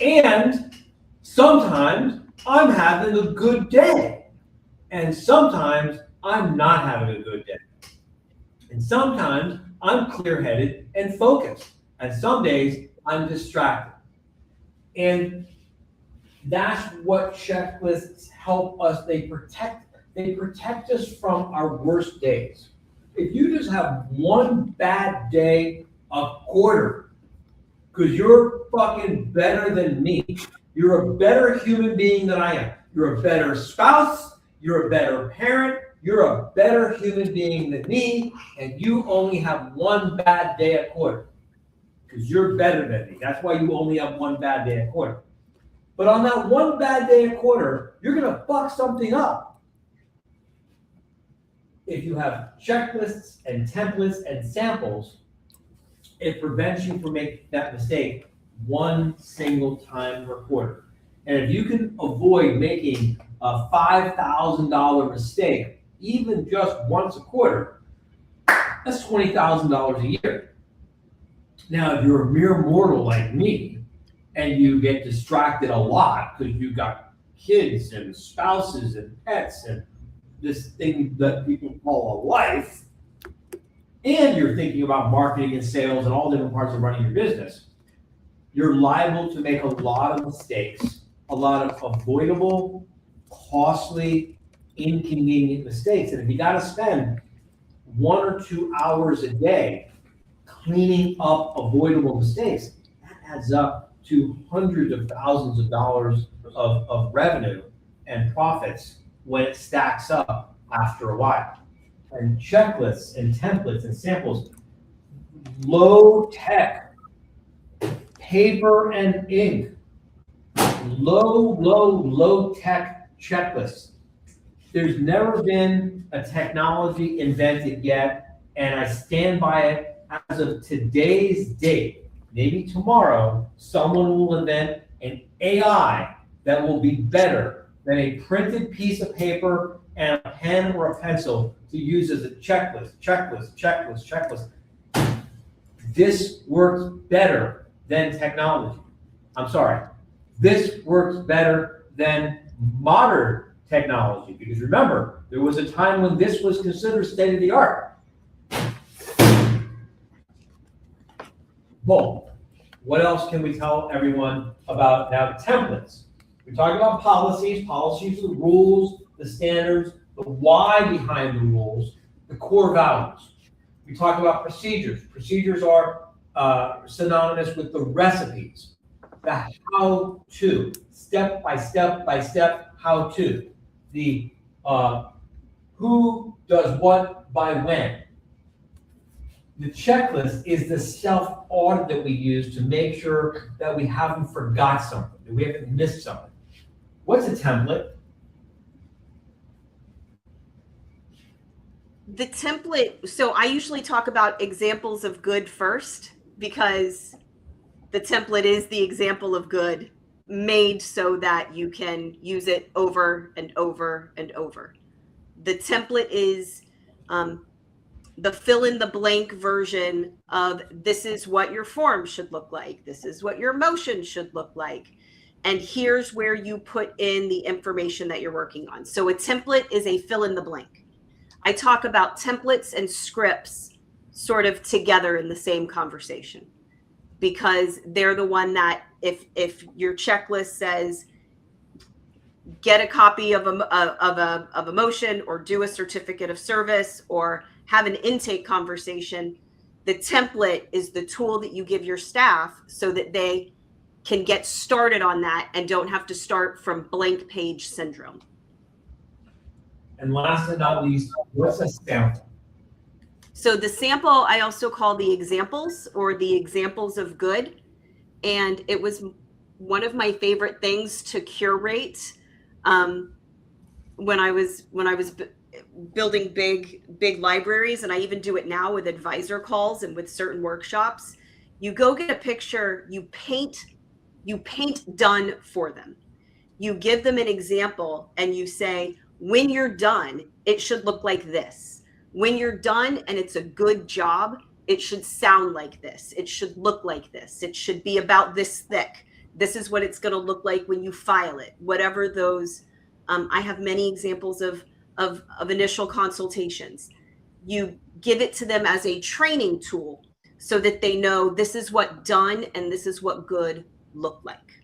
B: And sometimes I'm having a good day. And sometimes I'm not having a good day. And sometimes I'm clear-headed and focused. And some days I'm distracted. And that's what checklists help us. They protect us from our worst days. If you just have one bad day a quarter, because you're fucking better than me, you're a better human being than I am. You're a better spouse, you're a better parent, you're a better human being than me, and you only have one bad day a quarter. Because you're better than me. That's why you only have one bad day a quarter. But on that one bad day a quarter, you're gonna fuck something up. If you have checklists and templates and samples, it prevents you from making that mistake one single time per quarter. And if you can avoid making a $5,000 mistake, even just once a quarter, that's $20,000 a year. Now, if you're a mere mortal like me, and you get distracted a lot because you got kids and spouses and pets and this thing that people call a life, and you're thinking about marketing and sales and all different parts of running your business, you're liable to make a lot of mistakes, a lot of avoidable, costly, inconvenient mistakes. And if you got to spend 1 or 2 hours a day cleaning up avoidable mistakes, that adds up to hundreds of thousands of dollars of revenue and profits when it stacks up after a while. And checklists and templates and samples, low tech, paper and ink, low tech checklists. There's never been a technology invented yet, and I stand by it as of today's date. Maybe tomorrow, someone will invent an AI that will be better than a printed piece of paper and a pen or a pencil to use as a checklist. This works better than technology. I'm sorry. This works better than modern technology, because remember, there was a time when this was considered state of the art. Boom. What else can we tell everyone about now? Templates. We talk about policies. Policies are the rules, the standards, the why behind the rules, the core values. We talk about procedures. Procedures are synonymous with the recipes, the how-to, step by step how-to, the who does what by when. The checklist is the self-audit that we use to make sure that we haven't forgot something, that we haven't missed something. What's a template?
E: The template, so I usually talk about examples of good first, because the template is the example of good made so that you can use it over and over and over. The template is the fill in the blank version of this is what your form should look like. This is what your motion should look like. And here's where you put in the information that you're working on. So a template is a fill in the blank. I talk about templates and scripts sort of together in the same conversation, because they're the one that if your checklist says get a copy of a motion, or do a certificate of service, or have an intake conversation, the template is the tool that you give your staff so that they can get started on that and don't have to start from blank page syndrome.
B: And last but not least, what's a sample?
E: So the sample I also call the examples, or the examples of good. And it was one of my favorite things to curate when I was building big libraries, and I even do it now with advisor calls and with certain workshops. You go get a picture, you paint done for them. You give them an example and you say, when you're done, it should look like this. When you're done and it's a good job, it should sound like this. It should look like this. It should be about this thick. This is what it's going to look like when you file it. Whatever those, I have many examples of initial consultations. You give it to them as a training tool so that they know this is what done and this is what good look like.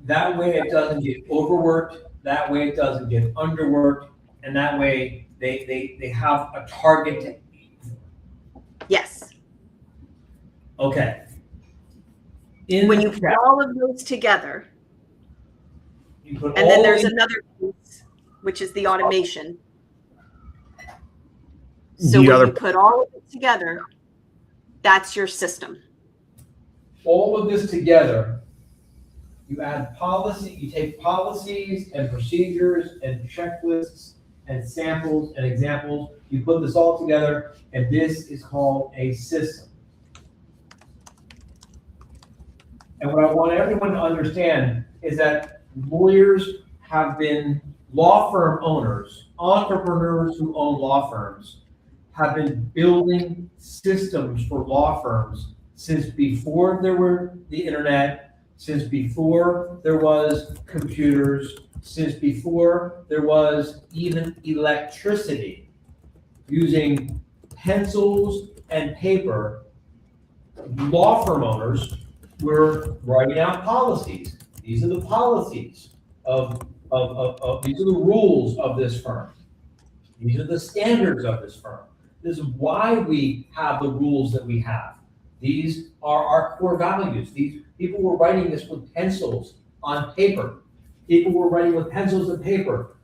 B: That way it doesn't get overworked, that way it doesn't get underworked, and that way they have a target to meet.
E: Yes.
B: Okay.
E: When you put all of those together, and then there's another piece, which is the automation. So when you put all of it together, that's your system.
B: All of this together, you add policy, you take policies and procedures and checklists and samples and examples, you put this all together, and this is called a system. And what I want everyone to understand is that lawyers have been law firm owners, entrepreneurs who own law firms, have been building systems for law firms since before there were the internet, since before there was computers, since before there was even electricity, using pencils and paper. Law firm owners were writing out policies. These are the policies of these are the rules of this firm. These are the standards of this firm. This is why we have the rules that we have. These are our core values. These people were writing this with pencils on paper. People were writing with pencils and paper.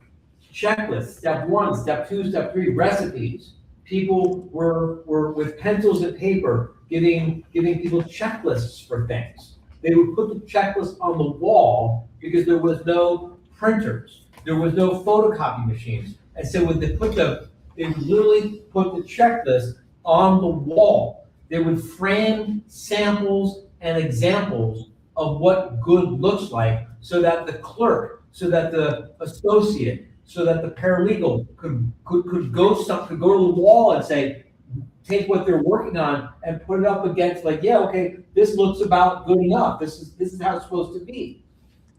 B: Checklists, step 1, step 2, step 3, recipes. People were with pencils and paper giving people checklists for things. They would put the checklist on the wall because there was no printers. There was no photocopy machines. And so when they would literally put the checklist on the wall. They would frame samples and examples of what good looks like so that the clerk, so that the associate, so that the paralegal could go to the wall and say, take what they're working on and put it up against, like, yeah, okay, this looks about good enough. This is how it's supposed to be.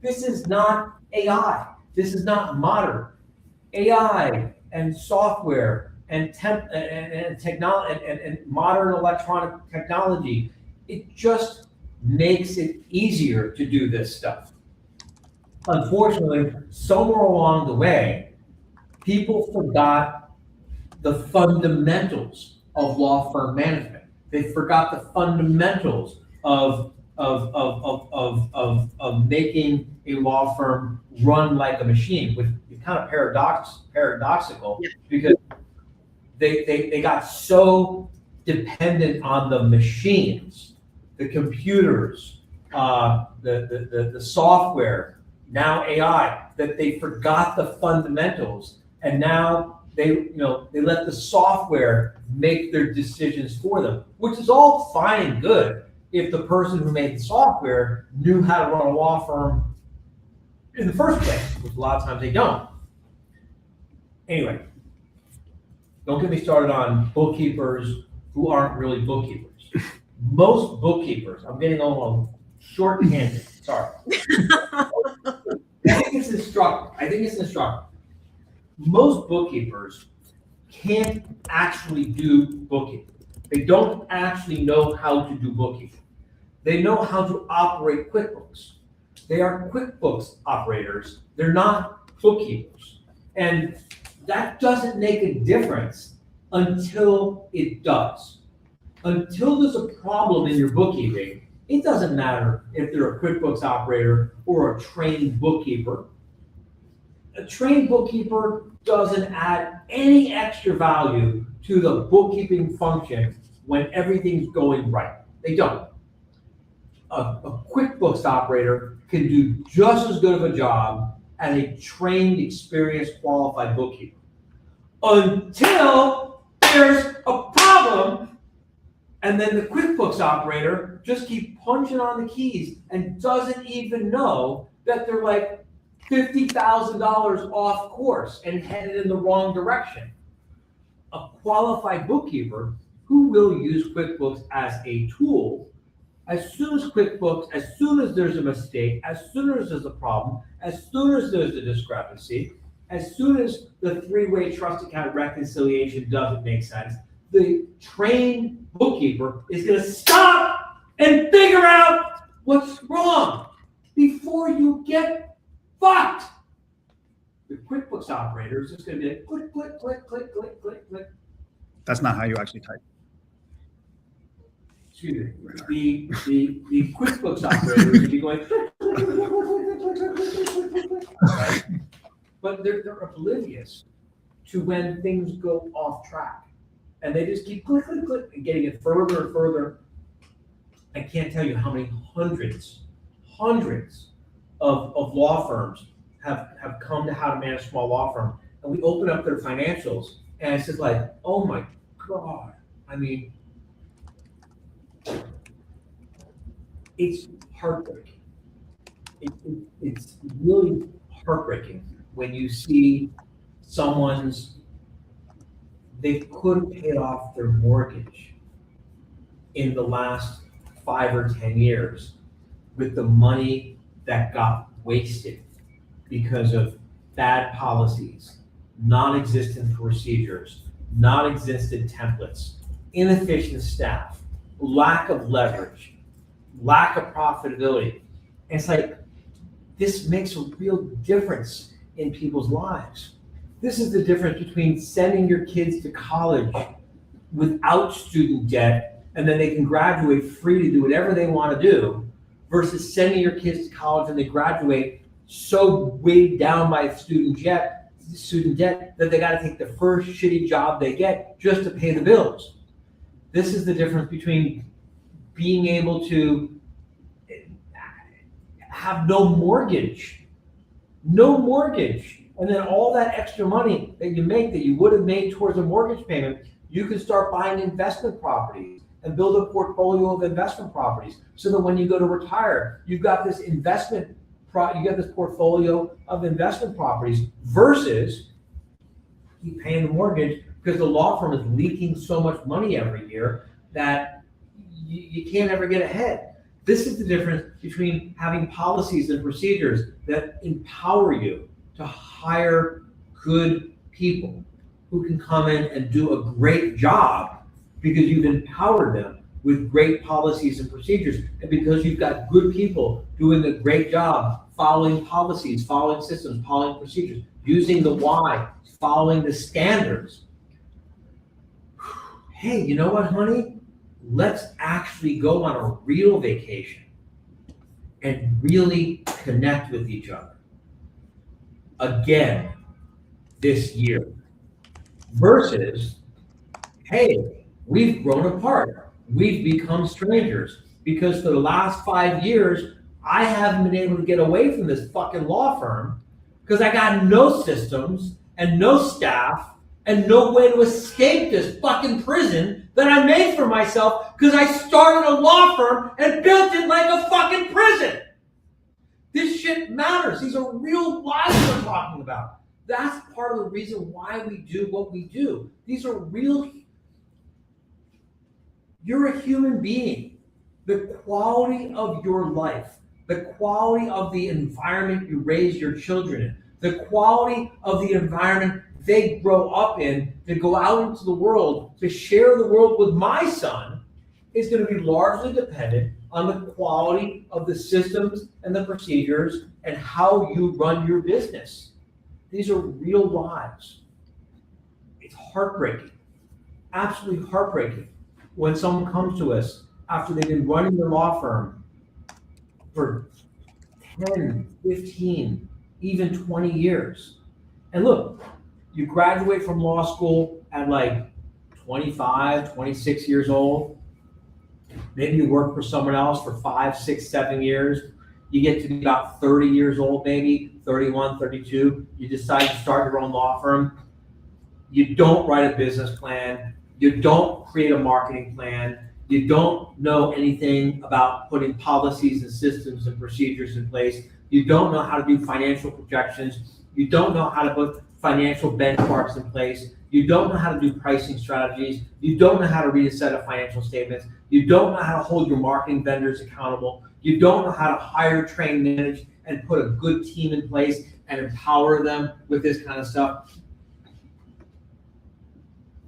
B: This is not AI. This is not modern. AI and software and technology and modern electronic technology, it just makes it easier to do this stuff. Unfortunately, somewhere along the way, people forgot the fundamentals of law firm management. They forgot the fundamentals of making a law firm run like a machine, which is kind of paradoxical,
E: yeah.
B: Because they got so dependent on the machines, the computers, the software, now AI, that they forgot the fundamentals, and now they let the software make their decisions for them, which is all fine and good if the person who made the software knew how to run a law firm in the first place, which a lot of times they don't. Anyway, don't get me started on bookkeepers who aren't really bookkeepers. Most bookkeepers, I'm getting on a short tangent, sorry. I think it's instructive. Most bookkeepers can't actually do bookkeeping. They don't actually know how to do bookkeeping. They know how to operate QuickBooks. They are QuickBooks operators. They're not bookkeepers. And that doesn't make a difference until it does. Until there's a problem in your bookkeeping, it doesn't matter if they're a QuickBooks operator or a trained bookkeeper. A trained bookkeeper doesn't add any extra value to the bookkeeping function when everything's going right. They don't. A QuickBooks operator can do just as good of a job as a trained, experienced, qualified bookkeeper. Until there's a problem, and then the QuickBooks operator just keeps punching on the keys and doesn't even know that they're like $50,000 off course and headed in the wrong direction. A qualified bookkeeper who will use QuickBooks as a tool, as soon as there's a mistake, as soon as there's a problem, as soon as there's a discrepancy, as soon as the three-way trust account reconciliation doesn't make sense, the trained bookkeeper is going to stop and figure out what's wrong before you get fucked. The QuickBooks operator is just going to be like, click, click, click, click, click, click, click.
A: That's not how you actually type.
B: Excuse me. The QuickBooks operator is going to be going, click, click, click, click, click, click, click, click, click, click. But they're oblivious to when things go off track. And they just keep click, click, click, and getting it further and further. I can't tell you how many hundreds of law firms have come to How to Manage a Small Law Firm. And we open up their financials, and it's just like, oh my God. I mean, it's heartbreaking. It's really heartbreaking when you see they could have paid off their mortgage in the last 5 or 10 years with the money that got wasted because of bad policies, non-existent procedures, non-existent templates, inefficient staff, lack of leverage, lack of profitability. And it's like, this makes a real difference in people's lives. This is the difference between sending your kids to college without student debt, and then they can graduate free to do whatever they want to do, versus sending your kids to college and they graduate so weighed down by student debt that they got to take the first shitty job they get just to pay the bills. This is the difference between being able to have no mortgage, and then all that extra money that you make that you would have made towards a mortgage payment, you can start buying investment properties and build a portfolio of investment properties so that when you go to retire, you've got this portfolio of investment properties versus you paying the mortgage because the law firm is leaking so much money every year that you can't ever get ahead. This is the difference between having policies and procedures that empower you to hire good people who can come in and do a great job because you've empowered them with great policies and procedures, and because you've got good people doing a great job following policies, following systems, following procedures, using the why, following the standards. Hey, you know what, honey? Let's actually go on a real vacation and really connect with each other again this year. Versus, hey, we've grown apart. We've become strangers because for the last 5 years, I haven't been able to get away from this fucking law firm because I got no systems and no staff and no way to escape this fucking prison that I made for myself because I started a law firm and built it like a fucking prison. This shit matters. These are real lives we're talking about. That's part of the reason why we do what we do. These are real. You're a human being. The quality of your life, the quality of the environment you raise your children in, the quality of the environment they grow up in to go out into the world, to share the world with my son, is going to be largely dependent on the quality of the systems and the procedures and how you run your business. These are real lives. It's heartbreaking, absolutely heartbreaking, when someone comes to us after they've been running their law firm for 10, 15, even 20 years. And look, you graduate from law school at like 25, 26 years old. Maybe you work for someone else for 5, 6, 7 years. You get to be about 30 years old, maybe 31, 32. You decide to start your own law firm. You don't write a business plan. You don't create a marketing plan. You don't know anything about putting policies and systems and procedures in place. You don't know how to do financial projections. You don't know how to put financial benchmarks in place. You don't know how to do pricing strategies. You don't know how to read a set of financial statements. You don't know how to hold your marketing vendors accountable. You don't know how to hire, train, manage, and put a good team in place and empower them with this kind of stuff.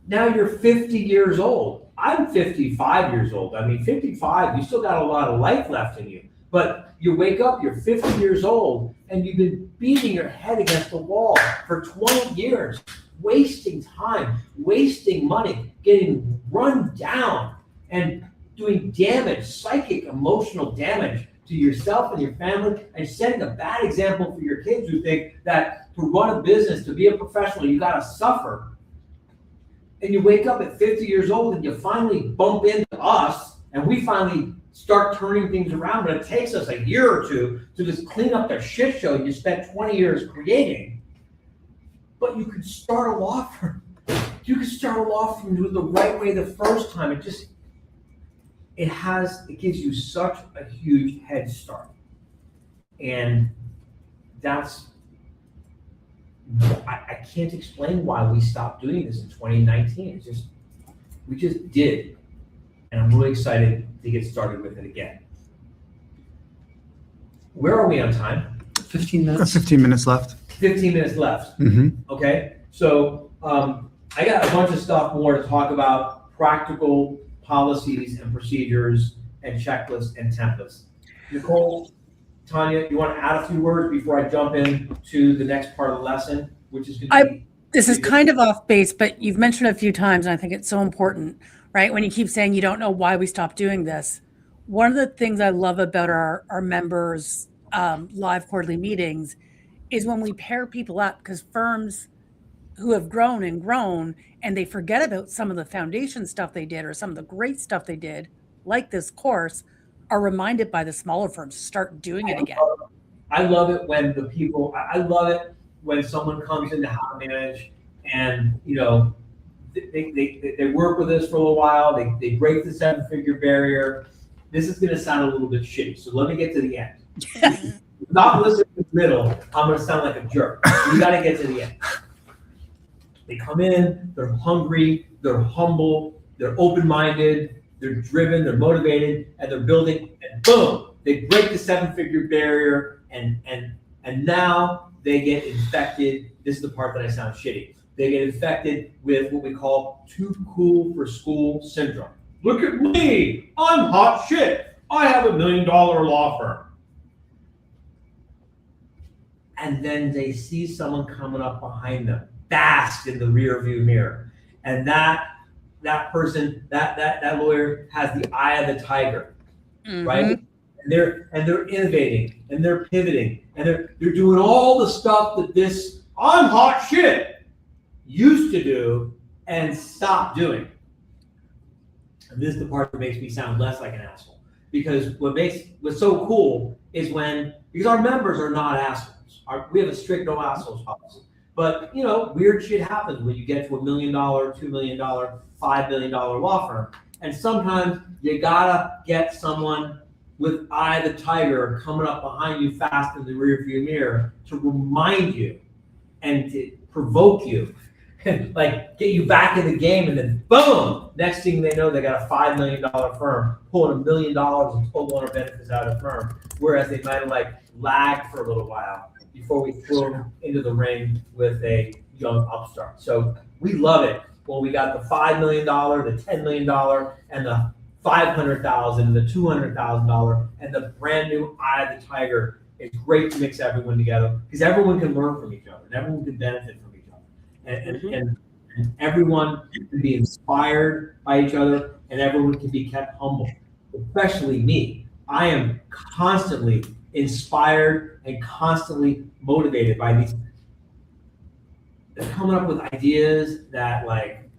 B: Now you're 50 years old. I'm 55 years old. I mean, 55, you still got a lot of life left in you. But you wake up, you're 50 years old, and you've been beating your head against the wall for 20 years, wasting time, wasting money, getting run down, and doing damage, psychic, emotional damage to yourself and your family, and setting a bad example for your kids who think that to run a business, to be a professional, you gotta suffer. And you wake up at 50 years old and you finally bump into us, and we finally start turning things around, but it takes us a year or two to just clean up the shit show you spent 20 years creating. But you could start a law firm. You could start a law firm and do it the right way the first time. it gives you such a huge head start. And that's, I can't explain why we stopped doing this in 2019. We just did. And I'm really excited to get started with it again. Where are we on time?
C: 15 minutes.
A: 15 minutes left.
B: 15 minutes left.
A: Mm-hmm.
B: Okay, so I got a bunch of stuff more to talk about, practical policies and procedures and checklists and templates. Nicole, Tanya, you want to add a few words before I jump in to the next part of the lesson, which is going to be.
D: This is kind of off base, but you've mentioned it a few times, and I think it's so important, right? When you keep saying you don't know why we stopped doing this. One of the things I love about our members' live quarterly meetings is when we pair people up, because firms who have grown and they forget about some of the foundation stuff they did or some of the great stuff they did, like this course, are reminded by the smaller firms to start doing it again.
B: I love it when I love it when someone comes into How to Manage and, you know, they work with us for a little while, they break the 7-figure barrier. This is going to sound a little bit shitty, so let me get to the end. Not listening to the middle, I'm going to sound like a jerk. You got to get to the end. They come in, they're hungry, they're humble, they're open-minded, they're driven, they're motivated, and they're building, and boom, they break the 7-figure barrier, and now they get infected. This is the part that I sound shitty. They get infected with what we call too cool for school syndrome. Look at me, I'm hot shit. I have $1 million law firm. And then they see someone coming up behind them, fast in the rear view mirror. And that person, that lawyer has the eye of the tiger, right? And they're innovating and they're pivoting and they're doing all the stuff that this I'm hot shit used to do and stop doing. And this is the part that makes me sound less like an asshole. Because what's so cool is because our members are not assholes. We have a strict no assholes policy. But, you know, weird shit happens when you get to $1 million, $2 million, $5 million law firm. And sometimes you gotta get someone with eye of the tiger coming up behind you fast in the rear view mirror to remind you and to provoke you, like get you back in the game, and then boom, next thing they know, they got a $5 million firm pulling $1 million in total owner benefits out of the firm, whereas they might have like lagged for a little while before we threw them into the ring with a young upstart. So we love it when we got the $5 million, the $10 million, and the $500,000, the $200,000, and the brand new eye of the tiger. It's great to mix everyone together because everyone can learn from each other and everyone can benefit from each other. And everyone can be inspired by each other and everyone can be kept humble, especially me. I am constantly inspired and constantly motivated by these. They're coming up with ideas that like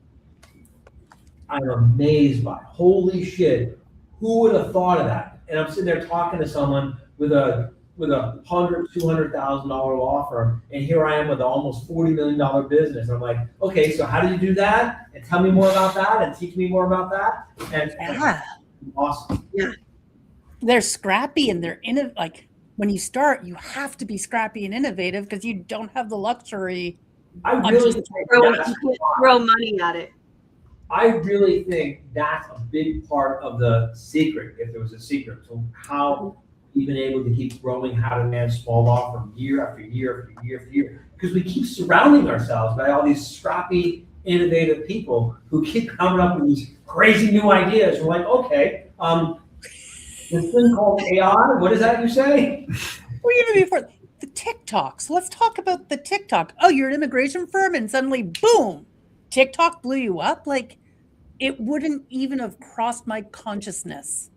B: I'm amazed by. Holy shit, who would have thought of that? And I'm sitting there talking to someone with a $100,000, $200,000 law firm, and here I am with an almost $40 million business. I'm like, okay, so how do you do that? And tell me more about that, and teach me more about that. And
D: Yeah.
B: awesome.
E: Yeah.
D: They're scrappy and they're like when you start, you have to be scrappy and innovative because you don't have the luxury.
B: I really
D: just
B: think
E: Throw,
B: that's
E: throw money at it.
B: I really think that's a big part of the secret, if there was a secret, to how we've been able to keep growing How to Manage Small Law from year after year after year after year. Because we keep surrounding ourselves by all these scrappy, innovative people who keep coming up with these crazy new ideas. We're like, okay, this thing called AI, what is that you say?
D: Or even before the TikTok. So let's talk about the TikTok. Oh, you're an immigration firm, and suddenly, boom, TikTok blew you up. Like it wouldn't even have crossed my consciousness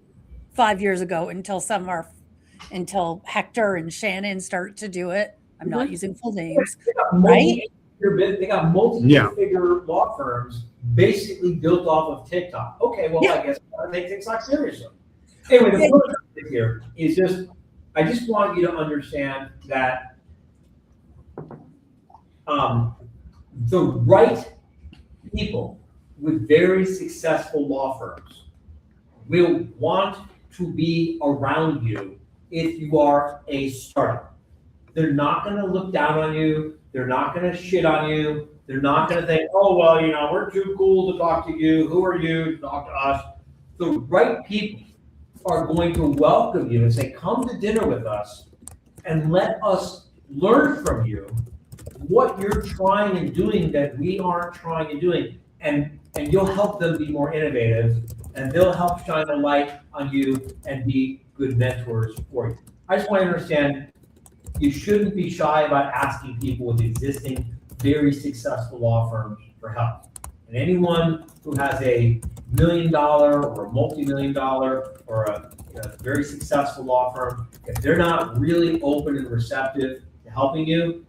D: 5 years ago until Hector and Shannon start to do it. I'm not using full names. Right?
B: They got multi-figure law firms basically built off of TikTok. Okay, well, I guess they take TikTok seriously. Anyway, the point here is I just want you to understand that the right people with very successful law firms will want to be around you if you are a startup. They're not gonna look down on you. They're not gonna shit on you. They're not gonna think, oh, well, we're too cool to talk to you. Who are you to talk to us? The right people are going to welcome you and say, come to dinner with us and let us learn from you what you're trying and doing that we aren't trying and doing. And you'll help them be more innovative, and they'll help shine a light on you and be good mentors for you. I just want to understand, you shouldn't be shy about asking people with existing, very successful law firms for help. And anyone who has a $1 million or a multi-million dollar or a very successful law firm, if they're not really open and receptive to helping you,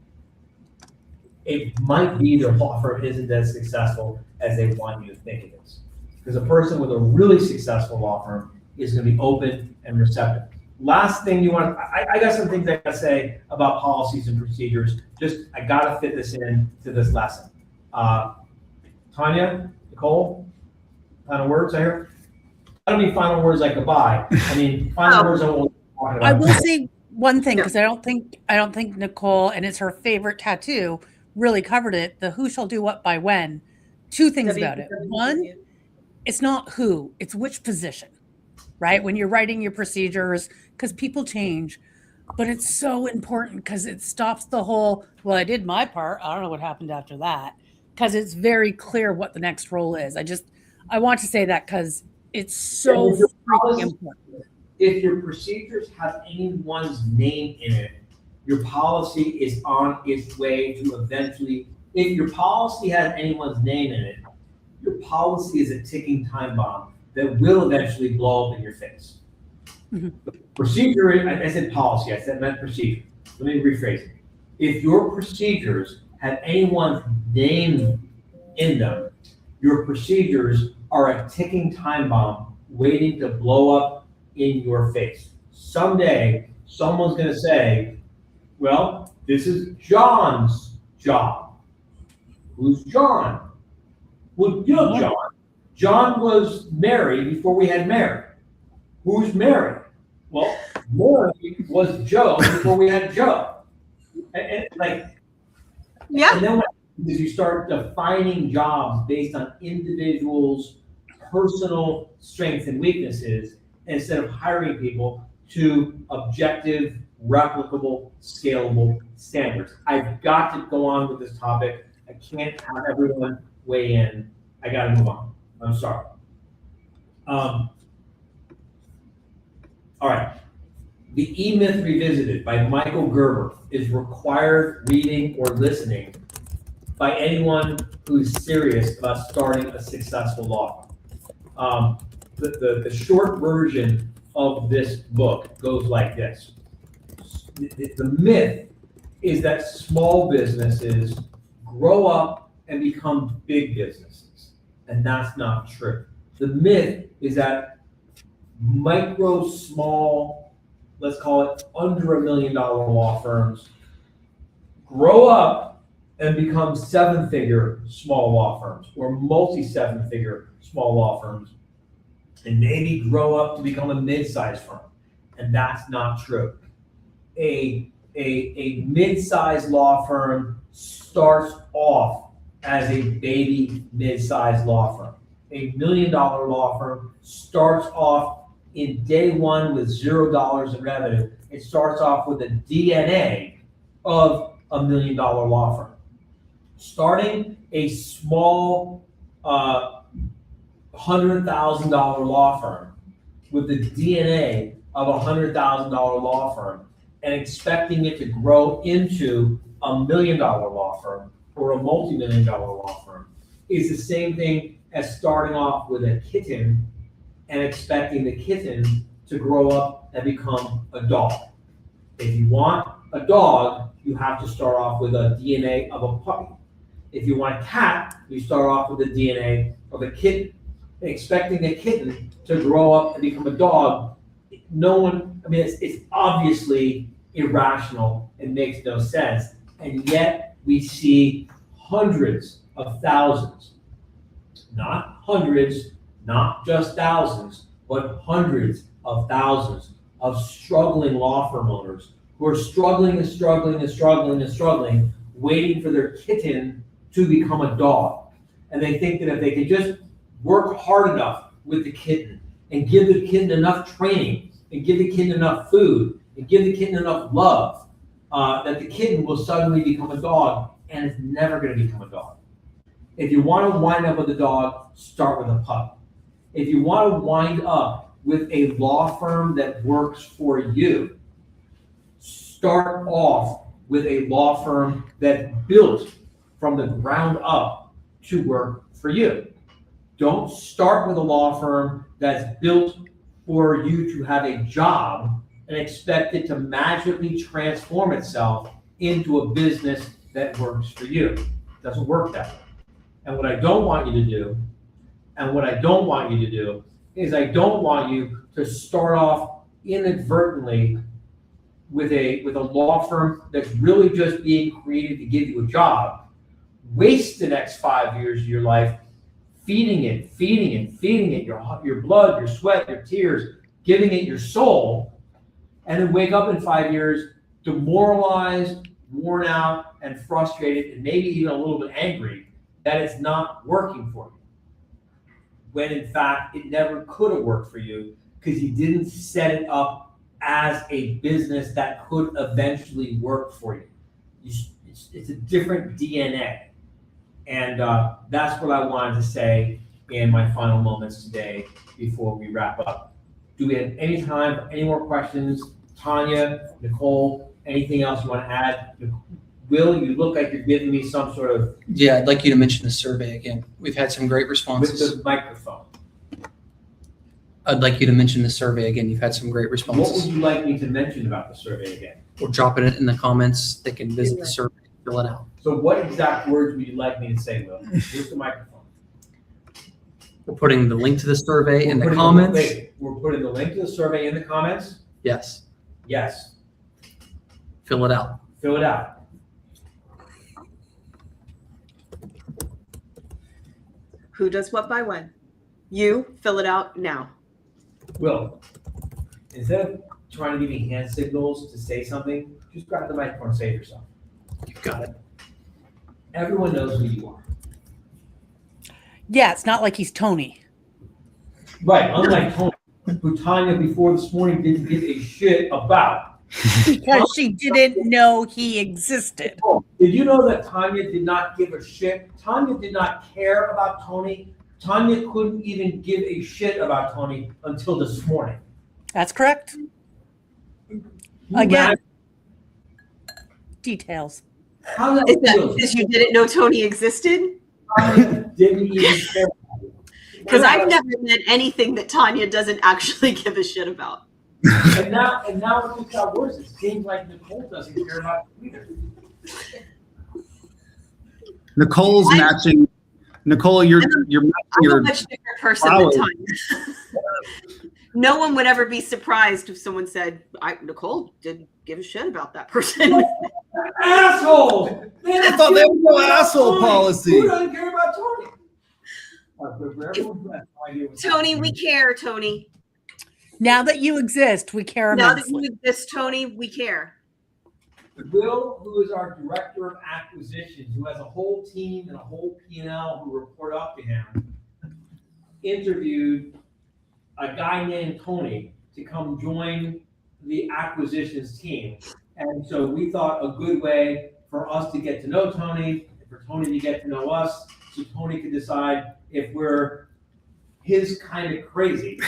B: it might be their law firm isn't as successful as they want you to think it is. Because a person with a really successful law firm is going to be open and receptive. Last thing you want, I got some things I got to say about policies and procedures. I got to fit this in to this lesson. Tanya, Nicole, final words here? I don't mean final words like goodbye. I mean final words on what we're talking about.
D: I will say one thing, because I don't think Nicole, and it's her favorite tattoo, really covered it. The who shall do what by when. Two things about it. One, it's not who, it's which position, right? When you're writing your procedures, because people change, but it's so important because it stops the whole, well, I did my part, I don't know what happened after that, because it's very clear what the next role is. I want to say that because it's so freaking important.
B: If your procedures have anyone's name in it, your policy is on its way to eventually, if your policy has anyone's name in it, your policy is a ticking time bomb that will eventually blow up in your face.
D: Mm-hmm.
B: Procedure, I said policy, I meant procedure. Let me rephrase it. If your procedures have anyone's name in them, your procedures are a ticking time bomb waiting to blow up in your face. Someday, someone's going to say, well, this is John's job. Who's John? Well, you know John. John was Mary before we had Mary. Who's Mary? Well, Mary was Joe before we had Joe. And
E: Yeah.
B: And then what happens is you start defining jobs based on individuals' personal strengths and weaknesses instead of hiring people to objective, replicable, scalable standards. I've got to go on with this topic. I can't have everyone weigh in. I got to move on. I'm sorry. All right. The E-Myth Revisited by Michael Gerber is required reading or listening by anyone who's serious about starting a successful law firm. The short version of this book goes like this. The myth is that small businesses grow up and become big businesses, and that's not true. The myth is that micro, small, let's call it under $1 million law firms grow up and become seven-figure small law firms or multi-seven-figure small law firms, and maybe grow up to become a mid-sized firm, and that's not true. A mid-sized law firm starts off as a baby mid-sized law firm. A $1 million law firm starts off in day one with $0 in revenue. It starts off with a DNA of $1 million law firm. Starting a small $100,000 law firm with the DNA of a $100,000 law firm and expecting it to grow into a $1 million law firm or a multi-million dollar law firm is the same thing as starting off with a kitten and expecting the kitten to grow up and become a dog. If you want a dog, you have to start off with a DNA of a puppy. If you want a cat, you start off with the DNA of a kitten. Expecting a kitten to grow up and become a dog, it's obviously irrational and makes no sense. And yet we see hundreds of thousands, not hundreds, not just thousands, but hundreds of thousands of struggling law firm owners who are struggling, waiting for their kitten to become a dog. And they think that if they can just work hard enough with the kitten and give the kitten enough training and give the kitten enough food and give the kitten enough love, that the kitten will suddenly become a dog, and it's never going to become a dog. If you want to wind up with a dog, start with a pup. If you want to wind up with a law firm that works for you, start off with a law firm that's built from the ground up to work for you. Don't start with a law firm that's built for you to have a job and expect it to magically transform itself into a business that works for you. It doesn't work that way. And what I don't want you to do, is I don't want you to start off inadvertently with a law firm that's really just being created to give you a job, waste the next 5 years of your life feeding it, your blood, your sweat, your tears, giving it your soul, and then wake up in 5 years demoralized, worn out, and frustrated, and maybe even a little bit angry that it's not working for you. When in fact, it never could have worked for you because you didn't set it up as a business that could eventually work for you. It's a different DNA. And that's what I wanted to say in my final moments today before we wrap up. Do we have any time for any more questions? Tanya, Nicole, anything else you want to add? Will, you look like you're giving me some sort of...
C: Yeah, I'd like you to mention the survey again. We've had some great
B: With
C: responses.
B: the microphone.
C: I'd like you to mention the survey again. You've had some great
B: What would
C: responses.
B: you like me to mention about the survey again?
C: We're dropping it in the comments. They can visit the survey, fill it out.
B: So what exact words would you like me to say, Will? Here's the microphone.
C: We're putting the link to the survey in the
B: We're putting
C: comments.
B: We're putting the link to the survey in the comments?
C: Yes,
B: Yes.
C: fill it out.
B: Fill it out.
E: Who does what by when? You fill it out now.
B: Will, instead of trying to give me hand signals to say something, just grab the microphone and save yourself.
C: You've got it.
B: Everyone knows who you are.
D: Yeah, it's not like he's Tony.
B: Right, unlike Tony, who Tanya before this morning didn't give a shit about.
D: Because she didn't know he existed.
B: Did you know that Tanya did not give a shit? Tanya did not care about Tony. Tanya couldn't even give a shit about Tony until this morning.
D: That's correct. Again, details.
B: How does
E: Is
B: that
E: that
B: feel?
E: because you didn't know Tony existed?
B: Tanya didn't even care about it.
E: Because I've never met anything that Tanya doesn't actually give a shit about.
B: And now it just got worse. It seems like Nicole doesn't care about it either.
A: Nicole's matching. Nicole, you're matching
E: I'm a
A: your.
E: much different person
A: flowers.
E: than Tanya. No one would ever be surprised if someone said, Nicole didn't give a shit about that person.
B: Asshole!
F: I thought there was no asshole policy.
B: Who doesn't care about Tony?
E: Tony, we care, Tony.
D: Now that you exist, we care
E: Now that
D: immensely.
E: you exist, Tony, we care.
B: Will, who is our director of acquisitions, who has a whole team and a whole P&L who report up to him, interviewed a guy named Tony to come join the acquisitions team. And so we thought a good way for us to get to know Tony, and for Tony to get to know us, so Tony could decide if we're his kind of crazy,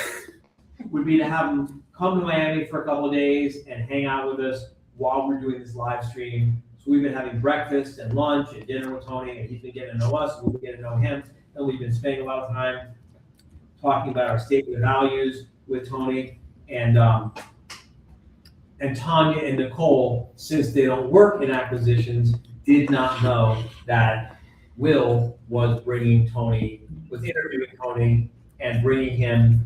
B: would be to have him come to Miami for a couple of days and hang out with us while we're doing this live stream. So we've been having breakfast and lunch and dinner with Tony, and he's been getting to know us, we've been getting to know him, and we've been spending a lot of time talking about our statement of values with Tony. And Tanya and Nicole, since they don't work in acquisitions, did not know that Will was interviewing Tony and bringing him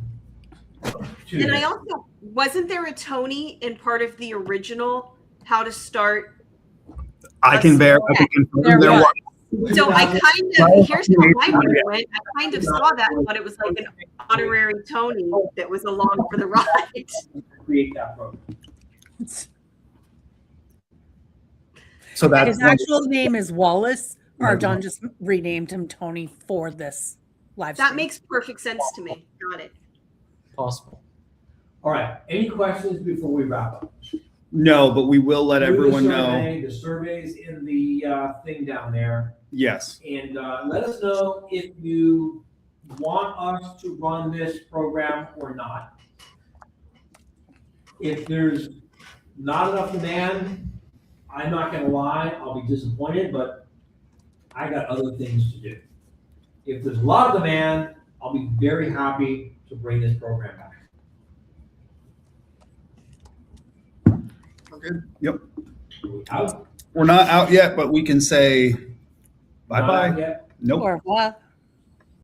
B: to
E: And I
B: them.
E: also, wasn't there a Tony in part of the original How to Start?
A: I can confirm
E: There
A: there
E: was.
A: was.
E: So I kind of, here's how my brain went. I kind of saw that, but it was like an honorary Tony that was along for the ride.
B: Create that program.
F: So that's
D: His actual name is Wallace, or John just renamed him Tony for this live stream.
E: That makes perfect sense to me. Got it.
C: Possible.
B: All right, any questions before we wrap up?
F: no, but we will let
B: Do the
F: everyone know.
B: survey. The survey's in the thing down there.
F: Yes.
B: And let us know if you want us to run this program or not. If there's not enough demand, I'm not gonna lie, I'll be disappointed, but I got other things to do. If there's a lot of demand, I'll be very happy to bring this program back.
F: We're good. Yep.
B: Out?
F: We're not out yet, but we can say bye-bye.
B: Not yet.
F: Nope.
D: Or what?